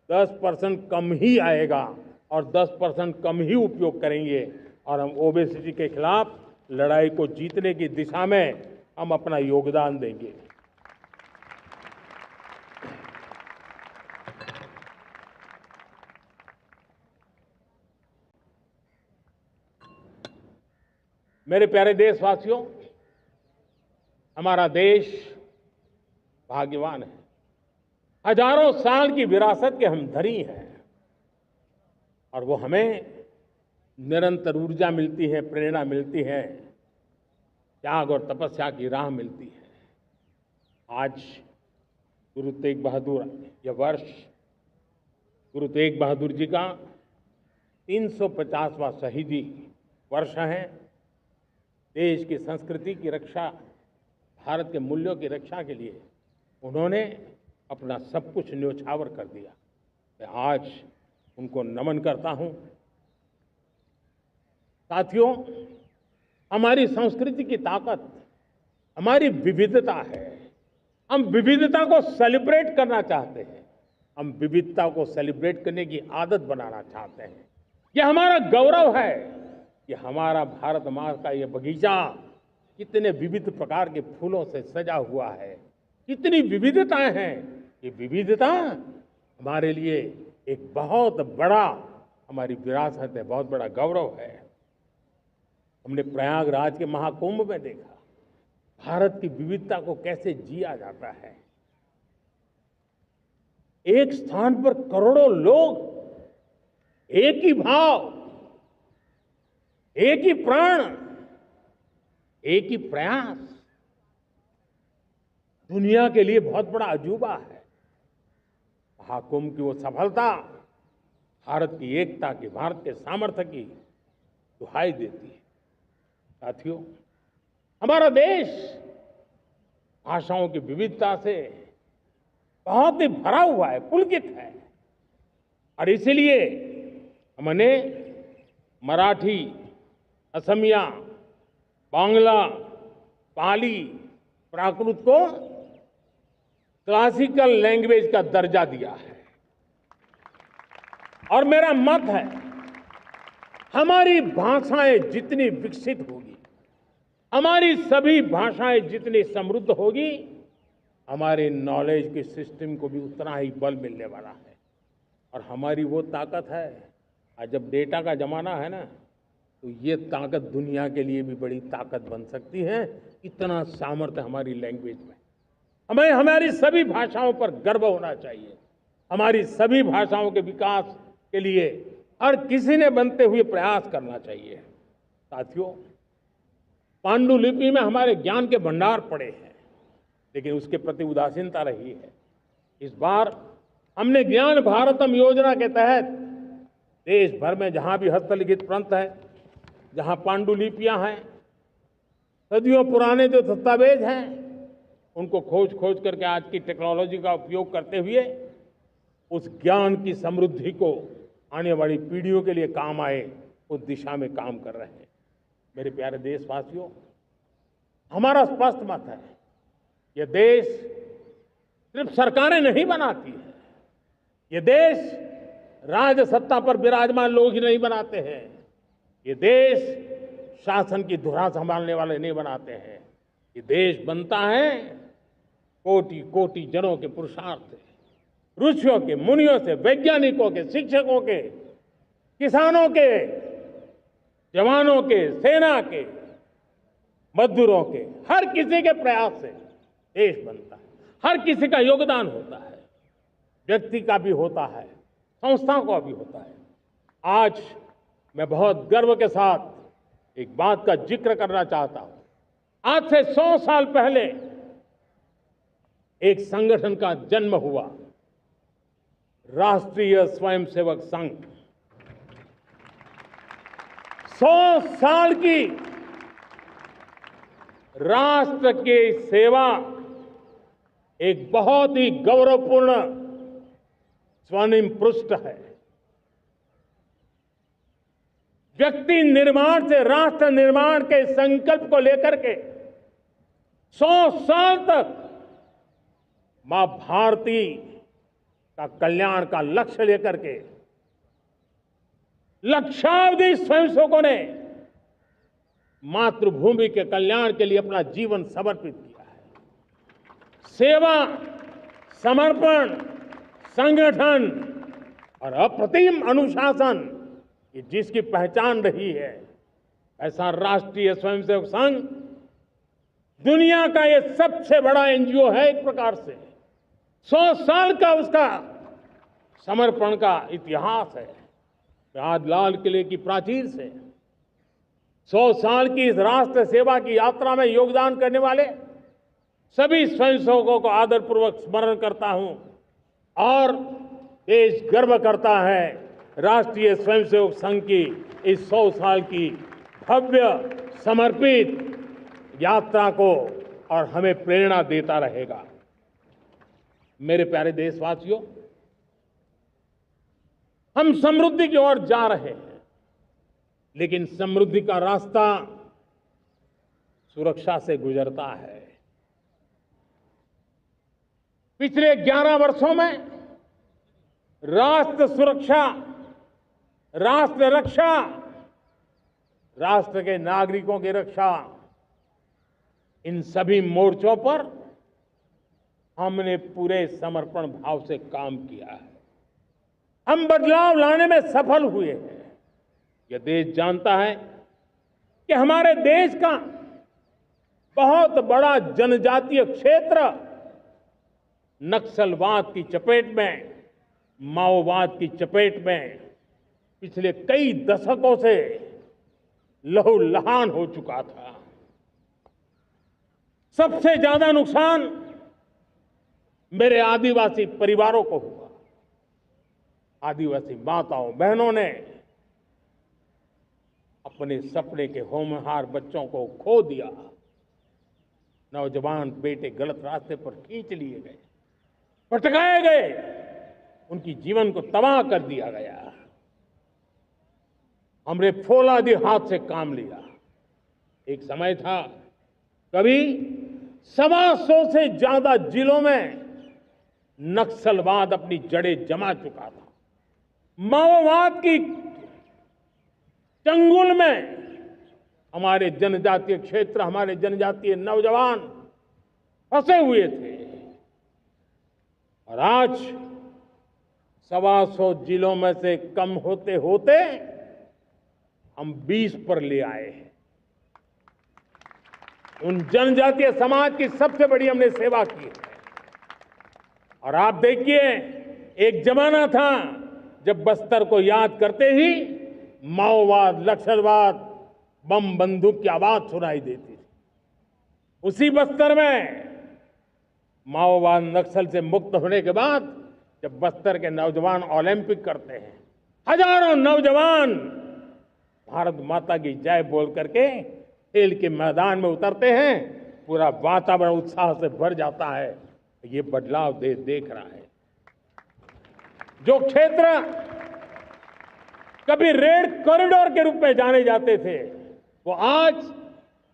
10% कम ही आएगा और 10% कम ही उपयोग करेंगे, और हम ओबेसिटी के खिलाफ लड़ाई को जीतने की दिशा में हम अपना योगदान देंगे। मेरे प्यारे देशवासियों, हमारा देश भाग्यवान है। हजारों साल की विरासत के हम धनी हैं, और वो हमें निरंतर ऊर्जा मिलती है, प्रेरणा मिलती है, त्याग और तपस्या की राह मिलती है। आज गुरु तेग बहादुर, यह वर्ष गुरु तेग बहादुर जी का 350वां शहीदी वर्ष है। देश की संस्कृति की रक्षा, भारत के मूल्यों की रक्षा के लिए उन्होंने अपना सब कुछ न्योछावर कर दिया। मैं आज उनको नमन करता हूं। साथियों, हमारी संस्कृति की ताकत हमारी विविधता है। हम विविधता को सेलिब्रेट करना चाहते हैं। हम विविधता को सेलिब्रेट करने की आदत बनाना चाहते हैं। यह हमारा गौरव है कि हमारा भारत माँ का ये बगीचा कितने विविध प्रकार के फूलों से सजा हुआ है, कितनी विविधताएं हैं। ये विविधता हमारे लिए एक बहुत बड़ा, हमारी विरासत है, बहुत बड़ा गौरव है। हमने प्रयागराज के महाकुंभ में देखा भारत की विविधता को कैसे जिया जाता है। एक स्थान पर करोड़ों लोग, एक ही भाव, एक ही प्राण, एक ही प्रयास, दुनिया के लिए बहुत बड़ा अजूबा है। महाकुंभ की वो सफलता भारत की एकता की, भारत के सामर्थ्य की दुहाई देती है। साथियों, हमारा देश भाषाओं की विविधता से बहुत ही भरा हुआ है, पुलकित है। और इसीलिए हमने मराठी, असमिया, बांग्ला, पाली, प्राकृत को क्लासिकल लैंग्वेज का दर्जा दिया है। और मेरा मत है हमारी भाषाएं जितनी विकसित होगी, हमारी सभी भाषाएं जितनी समृद्ध होगी, हमारे नॉलेज के सिस्टम को भी उतना ही बल मिलने वाला है। और हमारी वो ताकत है, आज जब डेटा का जमाना है ना, तो ये ताकत दुनिया के लिए भी बड़ी ताकत बन सकती है। इतना सामर्थ्य हमारी लैंग्वेज में। हमें हमारी सभी भाषाओं पर गर्व होना चाहिए। हमारी सभी भाषाओं के विकास के लिए हर किसी ने बनते हुए प्रयास करना चाहिए। साथियों, पांडुलिपि में हमारे ज्ञान के भंडार पड़े हैं, लेकिन उसके प्रति उदासीनता रही है। इस बार हमने ज्ञान भारतम योजना के तहत देश भर में जहां भी हस्तलिखित ग्रंथ है, जहां पांडुलिपियां हैं, सदियों पुराने जो दस्तावेज हैं, उनको खोज खोज करके आज की टेक्नोलॉजी का उपयोग करते हुए उस ज्ञान की समृद्धि को आने वाली पीढ़ियों के लिए काम आए, उस दिशा में काम कर रहे हैं। मेरे प्यारे देशवासियों, हमारा स्पष्ट मत है, ये देश सिर्फ सरकारें नहीं बनाती है, ये देश राज सत्ता पर विराजमान लोग ही नहीं बनाते हैं, ये देश शासन की धुरा संभालने वाले नहीं बनाते हैं। ये देश बनता है कोटि कोटि जनों के पुरुषार्थ से, ऋषियों के, मुनियों से, वैज्ञानिकों के, शिक्षकों के, किसानों के, जवानों के, सेना के, मजदूरों के, हर किसी के प्रयास से देश बनता है। हर किसी का योगदान होता है, व्यक्ति का भी होता है, संस्थाओं का भी होता है। आज मैं बहुत गर्व के साथ एक बात का जिक्र करना चाहता हूं। आज से 100 साल पहले एक संगठन का जन्म हुआ, राष्ट्रीय स्वयंसेवक संघ। 100 साल की राष्ट्र की सेवा एक बहुत ही गौरवपूर्ण स्वर्णिम पृष्ठ है। व्यक्ति निर्माण से राष्ट्र निर्माण के संकल्प को लेकर के 100 साल तक मां भारती का कल्याण का लक्ष्य लेकर के लक्षावधि स्वयंसेवकों ने मातृभूमि के कल्याण के लिए अपना जीवन समर्पित किया है। सेवा, समर्पण, संगठन और अप्रतिम अनुशासन, ये जिसकी पहचान रही है, ऐसा राष्ट्रीय स्वयंसेवक संघ दुनिया का ये सबसे बड़ा एनजीओ है। एक प्रकार से 100 साल का उसका समर्पण का इतिहास है। आज लाल किले की प्राचीर से 100 साल की इस राष्ट्र सेवा की यात्रा में योगदान करने वाले सभी स्वयंसेवकों को आदरपूर्वक स्मरण करता हूं और देश गर्व करता है राष्ट्रीय स्वयंसेवक संघ की इस 100 साल की भव्य समर्पित यात्रा को, और हमें प्रेरणा देता रहेगा। मेरे प्यारे देशवासियों, हम समृद्धि की ओर जा रहे हैं, लेकिन समृद्धि का रास्ता सुरक्षा से गुजरता है। पिछले 11 वर्षों में राष्ट्र सुरक्षा, राष्ट्र रक्षा, राष्ट्र के नागरिकों की रक्षा, इन सभी मोर्चों पर हमने पूरे समर्पण भाव से काम किया है। हम बदलाव लाने में सफल हुए हैं। यह देश जानता है कि हमारे देश का बहुत बड़ा जनजातीय क्षेत्र नक्सलवाद की चपेट में, माओवाद की चपेट में पिछले कई दशकों से लहूलुहान हो चुका था। सबसे ज्यादा नुकसान मेरे आदिवासी परिवारों को हुआ। आदिवासी माताओं बहनों ने अपने सपने के होनहार बच्चों को खो दिया। नौजवान बेटे गलत रास्ते पर खींच लिए गए, भटकाए गए, उनकी जीवन को तबाह कर दिया गया। हमने फौलादी हाथ से काम लिया। एक समय था, कभी 125 से ज्यादा जिलों में नक्सलवाद अपनी जड़ें जमा चुका था। माओवाद की चंगुल में हमारे जनजातीय क्षेत्र, हमारे जनजातीय नौजवान फंसे हुए थे और आज 125 जिलों में से कम होते होते हम 20 पर ले आए हैं। उन जनजातीय समाज की सबसे बड़ी हमने सेवा की है। और आप देखिए, एक जमाना था जब बस्तर को याद करते ही माओवाद, नक्सलवाद, बम बंदूक की आवाज सुनाई देती थी। उसी बस्तर में माओवाद नक्सल से मुक्त होने के बाद जब बस्तर के नौजवान ओलंपिक करते हैं, हजारों नौजवान भारत माता की जय बोल करके खेल के मैदान में उतरते हैं, पूरा वातावरण उत्साह से भर जाता है। ये बदलाव देख रहा है। जो क्षेत्र कभी रेड कॉरिडोर के रूप में जाने जाते थे, वो आज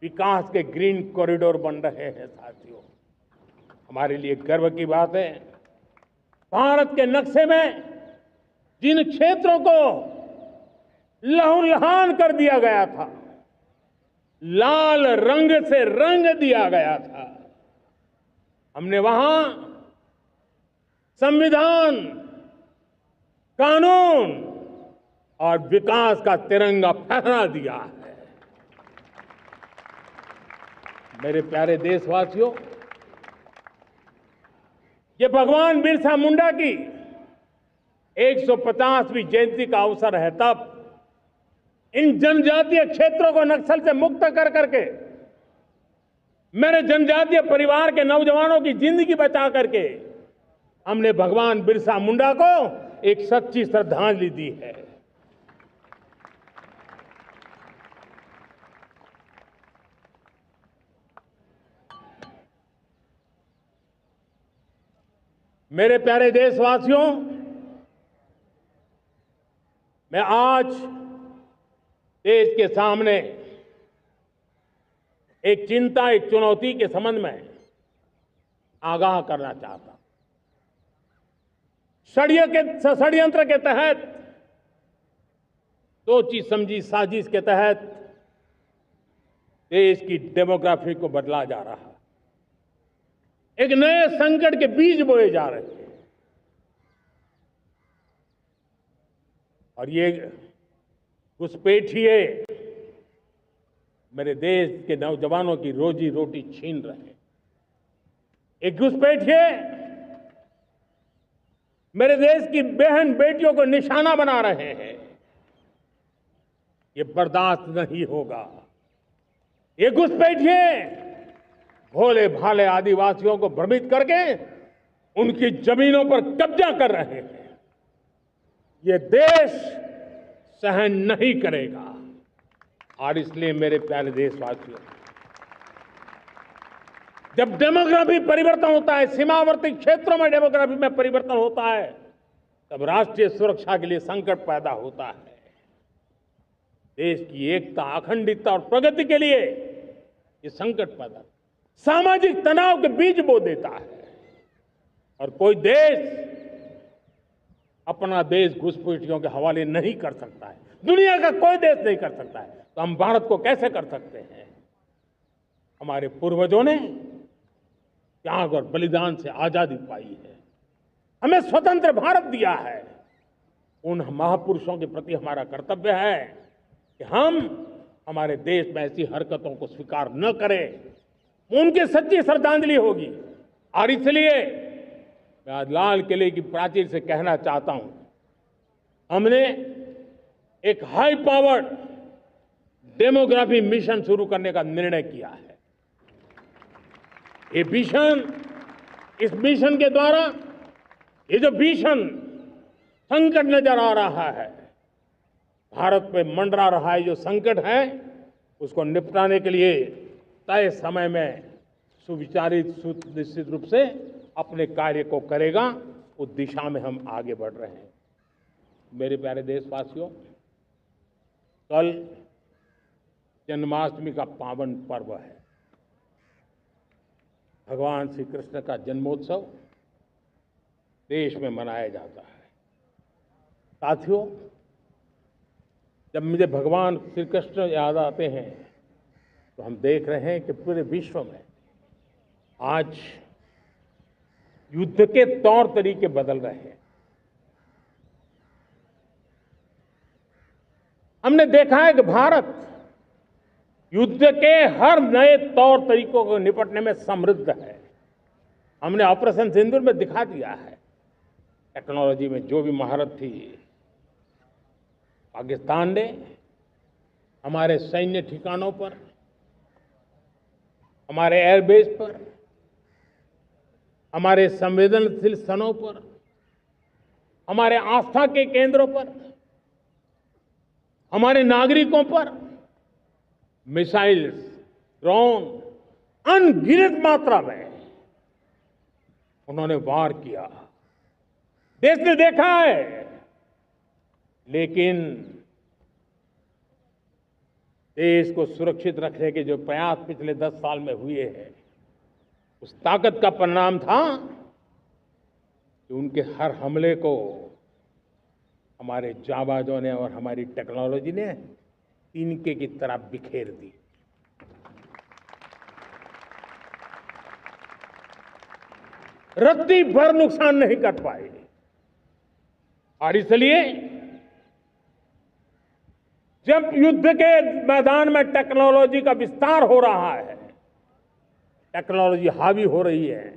विकास के ग्रीन कॉरिडोर बन रहे हैं। साथियों, हमारे लिए गर्व की बात है, भारत के नक्शे में जिन क्षेत्रों को लहूलुहान कर दिया गया था, लाल रंग से रंग दिया गया था, हमने वहां संविधान, कानून और विकास का तिरंगा फहरा दिया है। मेरे प्यारे देशवासियों, ये भगवान बिरसा मुंडा की 150वीं जयंती का अवसर है। तब इन जनजातीय क्षेत्रों को नक्सल से मुक्त कर करके, मेरे जनजातीय परिवार के नौजवानों की जिंदगी बचा करके हमने भगवान बिरसा मुंडा को एक सच्ची श्रद्धांजलि दी है। मेरे प्यारे देशवासियों, मैं आज देश के सामने एक चिंता, एक चुनौती के संबंध में आगाह करना चाहता हूं। षड्यंत्र के तहत, सोची समझी साजिश के तहत देश की डेमोग्राफी को बदला जा रहा है। एक नए संकट के बीज बोए जा रहे हैं और ये घुसपैठिए मेरे देश के नौजवानों की रोजी रोटी छीन रहे हैं। एक घुसपैठिए मेरे देश की बहन बेटियों को निशाना बना रहे हैं। ये बर्दाश्त नहीं होगा। ये घुसपैठिए भोले भाले आदिवासियों को भ्रमित करके उनकी जमीनों पर कब्जा कर रहे हैं। ये देश सहन नहीं करेगा। और इसलिए मेरे प्यारे देशवासियों, जब डेमोग्राफी परिवर्तन होता है, सीमावर्ती क्षेत्रों में डेमोग्राफी में परिवर्तन होता है, तब राष्ट्रीय सुरक्षा के लिए संकट पैदा होता है। देश की एकता, अखंडता और प्रगति के लिए ये संकट पैदा, सामाजिक तनाव के बीज बो देता है। और कोई देश अपना देश घुसपैठियों के हवाले नहीं कर सकता है। दुनिया का कोई देश नहीं कर सकता है, तो हम भारत को कैसे कर सकते हैं? हमारे पूर्वजों ने त्याग और बलिदान से आजादी पाई है, हमें स्वतंत्र भारत दिया है। उन महापुरुषों के प्रति हमारा कर्तव्य है कि हम हमारे देश में ऐसी हरकतों को स्वीकार न करें। उनकी सच्ची श्रद्धांजलि होगी। और इसलिए मैं आज लाल किले की प्राचीर से कहना चाहता हूं, हमने एक हाई पावर्ड डेमोग्राफी मिशन शुरू करने का निर्णय किया है। ये मिशन, इस मिशन के द्वारा ये जो भीषण संकट नजर आ रहा है, भारत पे मंडरा रहा है जो संकट है, उसको निपटाने के लिए तय समय में सुविचारित, सुनिश्चित रूप से अपने कार्य को करेगा। उस दिशा में हम आगे बढ़ रहे हैं। मेरे प्यारे देशवासियों, कल जन्माष्टमी का पावन पर्व है। भगवान श्री कृष्ण का जन्मोत्सव देश में मनाया जाता है। साथियों, जब मुझे भगवान श्री कृष्ण याद आते हैं तो हम देख रहे हैं कि पूरे विश्व में आज युद्ध के तौर तरीके बदल रहे हैं। हमने देखा है कि भारत युद्ध के हर नए तौर तरीकों को निपटने में समृद्ध है। हमने ऑपरेशन सिंदूर में दिखा दिया है, टेक्नोलॉजी में जो भी महारत थी। पाकिस्तान ने हमारे सैन्य ठिकानों पर, हमारे एयरबेस पर, हमारे संवेदनशील स्थानों पर, हमारे आस्था के केंद्रों पर, हमारे नागरिकों पर मिसाइल्स, ड्रोन अनगिनत मात्रा में उन्होंने वार किया। देश ने देखा है, लेकिन देश को सुरक्षित रखने के जो प्रयास पिछले 10 साल में हुए हैं, उस ताकत का परिणाम था कि उनके हर हमले को हमारे जाबाजों ने और हमारी टेक्नोलॉजी ने तिनके की तरह बिखेर दी। रत्ती भर नुकसान नहीं कर पाए। और इसलिए जब युद्ध के मैदान में टेक्नोलॉजी का विस्तार हो रहा है, टेक्नोलॉजी हावी हो रही है,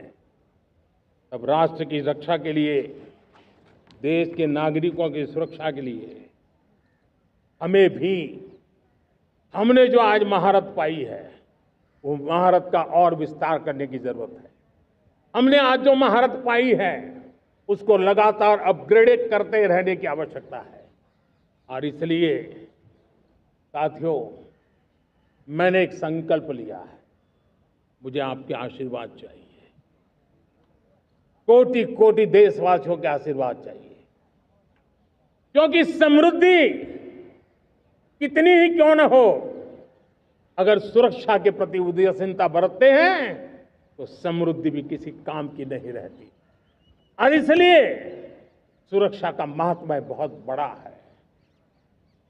तब राष्ट्र की रक्षा के लिए, देश के नागरिकों की सुरक्षा के लिए हमें भी, हमने जो आज महारत पाई है, वो महारत का और विस्तार करने की जरूरत है। हमने आज जो महारत पाई है, उसको लगातार अपग्रेड करते रहने की आवश्यकता है। और इसलिए साथियों, मैंने एक संकल्प लिया है, मुझे आपके आशीर्वाद चाहिए, कोटि कोटि देशवासियों के आशीर्वाद चाहिए। क्योंकि समृद्धि कितनी ही क्यों न हो, अगर सुरक्षा के प्रति उदासीनता बरतते हैं तो समृद्धि भी किसी काम की नहीं रहती। और इसलिए सुरक्षा का महत्व बहुत बड़ा है।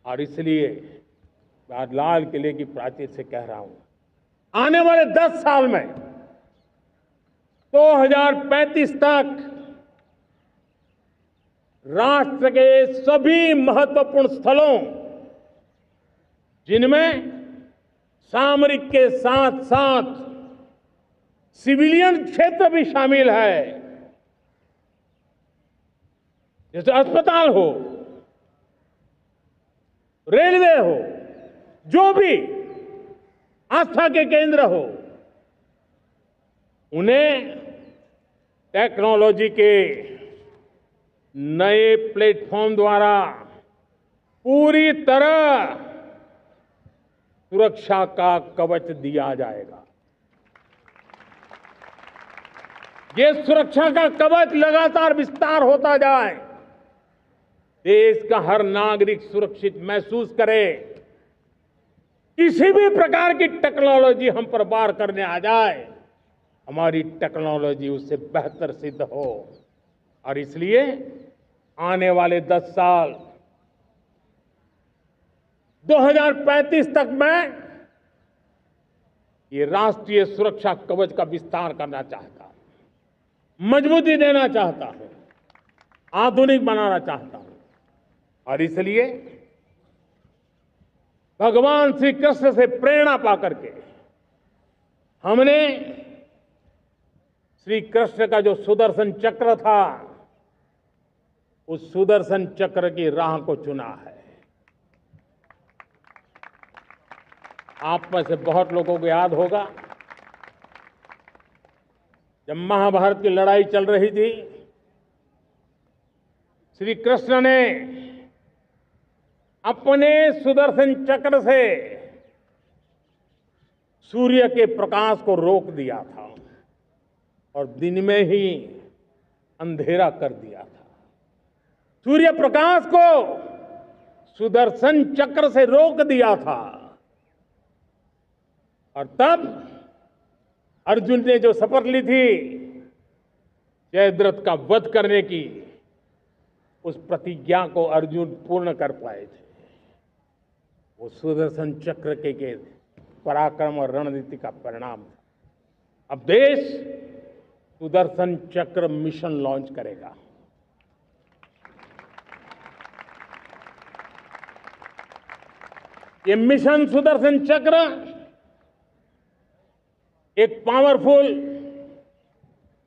और इसलिए मैं आज लाल किले की प्राचीर से कह रहा हूं, आने वाले 10 साल में 2035 तक राष्ट्र के सभी महत्वपूर्ण स्थलों, जिनमें सामरिक के साथ साथ सिविलियन क्षेत्र भी शामिल है, जैसे अस्पताल हो, रेलवे हो, जो भी आस्था के केंद्र हो, उन्हें टेक्नोलॉजी के नए प्लेटफॉर्म द्वारा पूरी तरह सुरक्षा का कवच दिया जाएगा। ये सुरक्षा का कवच लगातार विस्तार होता जाए, देश का हर नागरिक सुरक्षित महसूस करे। किसी भी प्रकार की टेक्नोलॉजी हम पर वार करने आ जाए, हमारी टेक्नोलॉजी उससे बेहतर सिद्ध हो। और इसलिए आने वाले 10 साल 2035 तक मैं ये राष्ट्रीय सुरक्षा कवच का विस्तार करना चाहता हूं, मजबूती देना चाहता हूं, आधुनिक बनाना चाहता हूं। और इसलिए भगवान श्री कृष्ण से प्रेरणा पाकर के हमने श्री कृष्ण का जो सुदर्शन चक्र था, उस सुदर्शन चक्र की राह को चुना है। आप में से बहुत लोगों को याद होगा, जब महाभारत की लड़ाई चल रही थी, श्री कृष्ण ने अपने सुदर्शन चक्र से सूर्य के प्रकाश को रोक दिया था और दिन में ही अंधेरा कर दिया था। सूर्य प्रकाश को सुदर्शन चक्र से रोक दिया था। और तब अर्जुन ने जो शपथ ली थी जयद्रथ का वध करने की, उस प्रतिज्ञा को अर्जुन पूर्ण कर पाए थे। वो सुदर्शन चक्र के पराक्रम और रणनीति का परिणाम था। अब देश सुदर्शन चक्र मिशन लॉन्च करेगा। ये मिशन सुदर्शन चक्र एक पावरफुल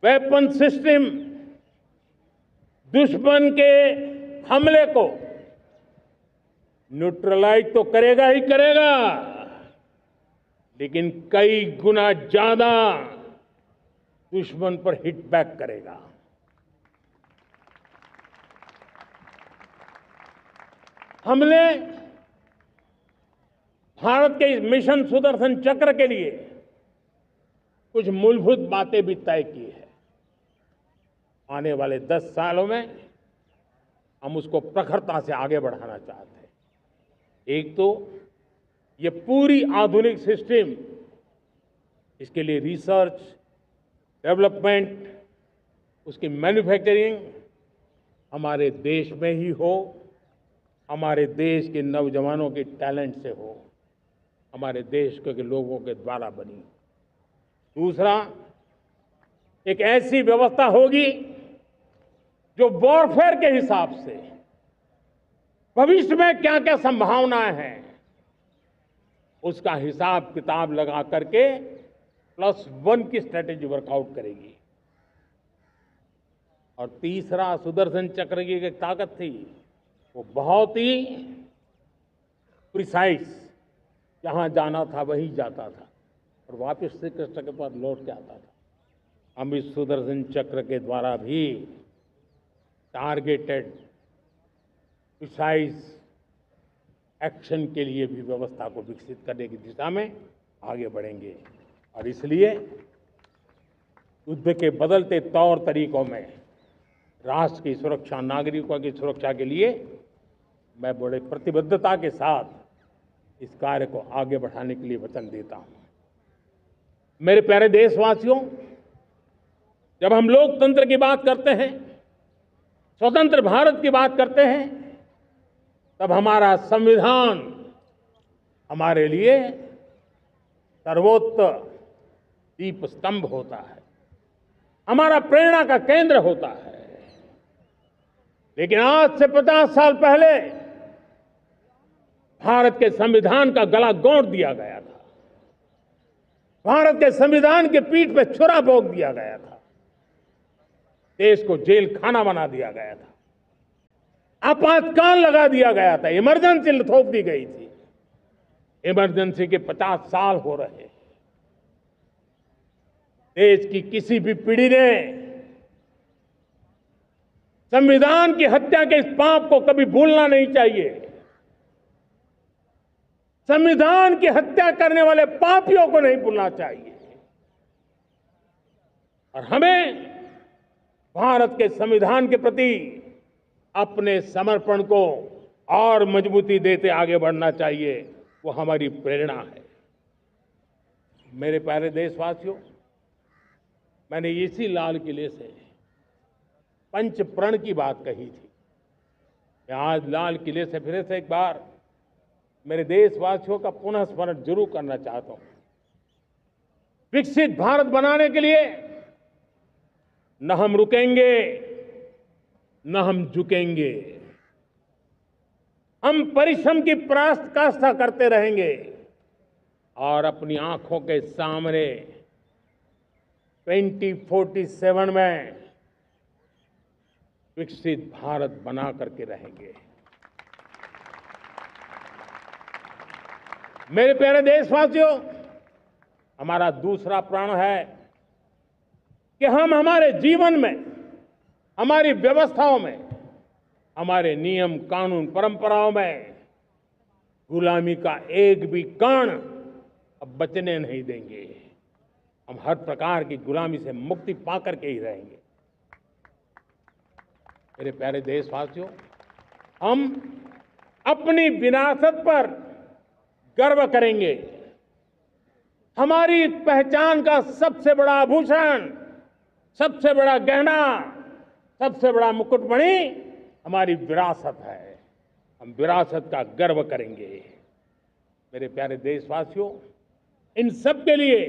वेपन सिस्टम दुश्मन के हमले को न्यूट्रलाइज तो करेगा ही करेगा, लेकिन कई गुना ज्यादा दुश्मन पर हिट बैक करेगा। हमने भारत के इस मिशन सुदर्शन चक्र के लिए कुछ मूलभूत बातें भी तय की है। आने वाले 10 सालों में हम उसको प्रखरता से आगे बढ़ाना चाहते हैं। एक तो ये पूरी आधुनिक सिस्टम, इसके लिए रिसर्च, डेवलपमेंट, उसकी मैन्युफैक्चरिंग हमारे देश में ही हो, हमारे देश के नौजवानों के टैलेंट से हो, हमारे देश के लोगों के द्वारा बनी। दूसरा, एक ऐसी व्यवस्था होगी जो वॉरफेयर के हिसाब से भविष्य में क्या क्या संभावनाएं हैं उसका हिसाब किताब लगा करके +1 की स्ट्रेटेजी वर्कआउट करेगी। और तीसरा, सुदर्शन चक्र की एक ताकत थी, वो बहुत ही प्रिसाइज, जहां जाना था वहीं जाता था और वापस श्री कृष्ण के पास लौट के आता था। हम इस सुदर्शन चक्र के द्वारा भी टारगेटेड प्रिसाइज एक्शन के लिए भी व्यवस्था को विकसित करने की दिशा में आगे बढ़ेंगे। और इसलिए युद्ध के बदलते तौर तरीकों में राष्ट्र की सुरक्षा, नागरिकों की सुरक्षा के लिए मैं बड़े प्रतिबद्धता के साथ इस कार्य को आगे बढ़ाने के लिए वचन देता हूं। मेरे प्यारे देशवासियों, जब हम लोकतंत्र की बात करते हैं, स्वतंत्र भारत की बात करते हैं, तब हमारा संविधान हमारे लिए सर्वोच्च दीप स्तंभ होता है, हमारा प्रेरणा का केंद्र होता है। लेकिन आज से 50 साल पहले भारत के संविधान का गला घोंट दिया गया था, भारत के संविधान के पीठ पे छुरा भोंक दिया गया था, देश को जेल खाना बना दिया गया था, आपातकाल लगा दिया गया था, इमरजेंसी थोप दी गई थी। इमरजेंसी के 50 साल हो रहे। देश की किसी भी पीढ़ी ने संविधान की हत्या के इस पाप को कभी भूलना नहीं चाहिए। संविधान की हत्या करने वाले पापियों को नहीं भूलना चाहिए। और हमें भारत के संविधान के प्रति अपने समर्पण को और मजबूती देते आगे बढ़ना चाहिए। वो हमारी प्रेरणा है। मेरे प्यारे देशवासियों, मैंने इसी लाल किले से पंच प्रण की बात कही थी। मैं आज लाल किले से फिर से एक बार मेरे देशवासियों का पुनः स्मरण जरूर करना चाहता हूं। विकसित भारत बनाने के लिए न हम रुकेंगे, न हम झुकेंगे। हम परिश्रम की पराकाष्ठा करते रहेंगे और अपनी आंखों के सामने 2047 में विकसित भारत बना करके रहेंगे। मेरे प्यारे देशवासियों, हमारा दूसरा प्रण है कि हम हमारे जीवन में, हमारी व्यवस्थाओं में, हमारे नियम कानून परंपराओं में गुलामी का एक भी कण अब बचने नहीं देंगे। हम हर प्रकार की गुलामी से मुक्ति पाकर के ही रहेंगे। मेरे प्यारे देशवासियों, हम अपनी विरासत पर गर्व करेंगे। हमारी पहचान का सबसे बड़ा आभूषण, सबसे बड़ा गहना, सबसे बड़ा मुकुटमणि हमारी विरासत है। हम विरासत का गर्व करेंगे। मेरे प्यारे देशवासियों, इन सब के लिए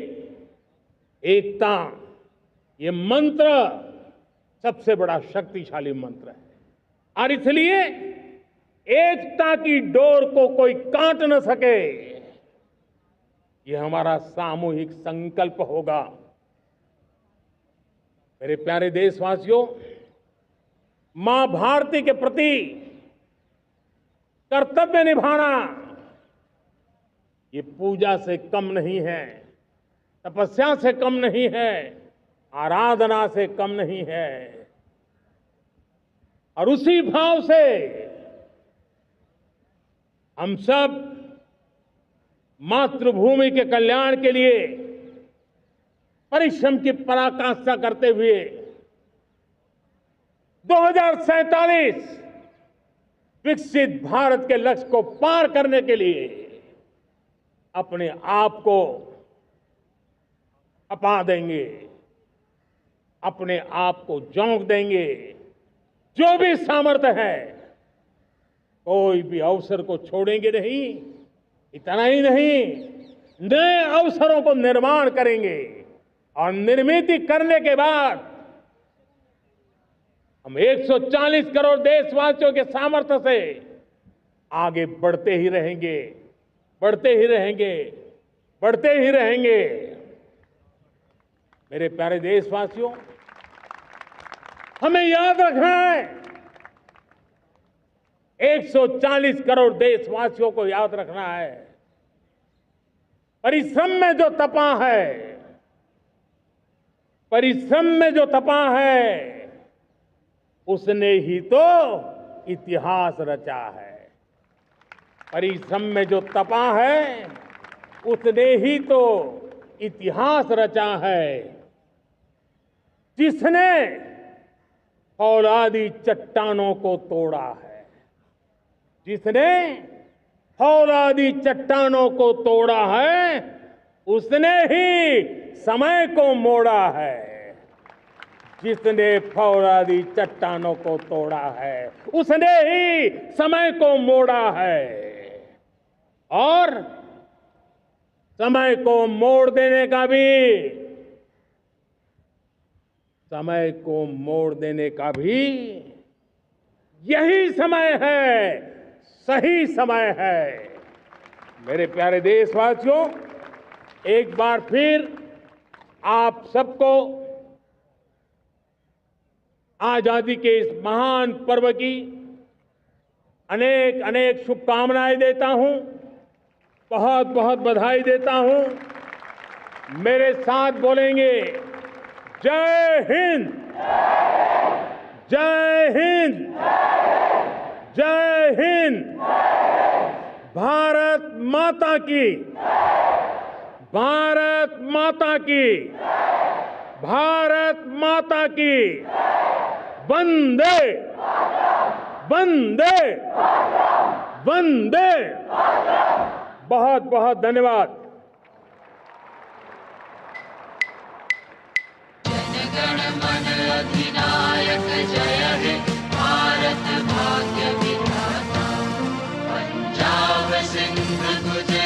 एकता, ये मंत्र सबसे बड़ा शक्तिशाली मंत्र है और इसलिए एकता की डोर को कोई काट न सके, ये हमारा सामूहिक संकल्प होगा। मेरे प्यारे देशवासियों, मां भारती के प्रति कर्तव्य निभाना ये पूजा से कम नहीं है, तपस्या से कम नहीं है, आराधना से कम नहीं है। और उसी भाव से हम सब मातृभूमि के कल्याण के लिए परिश्रम की पराकाष्ठा करते हुए 2047 विकसित भारत के लक्ष्य को पार करने के लिए अपने आप को अपा देंगे, अपने आप को झोंक देंगे। जो भी सामर्थ्य है, कोई भी अवसर को छोड़ेंगे नहीं। इतना ही नहीं, नए अवसरों को निर्माण करेंगे और निर्मित करने के बाद हम 140 करोड़ देशवासियों के सामर्थ्य से आगे बढ़ते ही रहेंगे, बढ़ते ही रहेंगे, बढ़ते ही रहेंगे। मेरे प्यारे देशवासियों, हमें याद रखना है, 140 करोड़ देशवासियों को याद रखना है, परिश्रम में जो तपा है, परिश्रम में जो तपा है, उसने ही तो इतिहास रचा है। परिश्रम में जो तपा है, उसने ही तो इतिहास रचा है। जिसने फौलादी चट्टानों को तोड़ा है, जिसने फौलादी चट्टानों को तोड़ा है, उसने ही समय को मोड़ा है। जिसने फौलादी चट्टानों को तोड़ा है, उसने ही समय को मोड़ा है। और समय को मोड़ देने का भी, समय को मोड़ देने का भी यही समय है, सही समय है। मेरे प्यारे देशवासियों, एक बार फिर आप सबको आजादी के इस महान पर्व की अनेक अनेक शुभकामनाएं देता हूं, बहुत बहुत बधाई देता हूं। मेरे साथ बोलेंगे, जय हिंद, जय हिंद, जय हिंद। भारत माता की, भारत माता की, भारत माता की। वंदे, वंदे, वंदे। बहुत बहुत धन्यवाद। जनगण मन अधिनायक जय हे भारत भाग्य विधाता। पंजाब सिंध गुजरात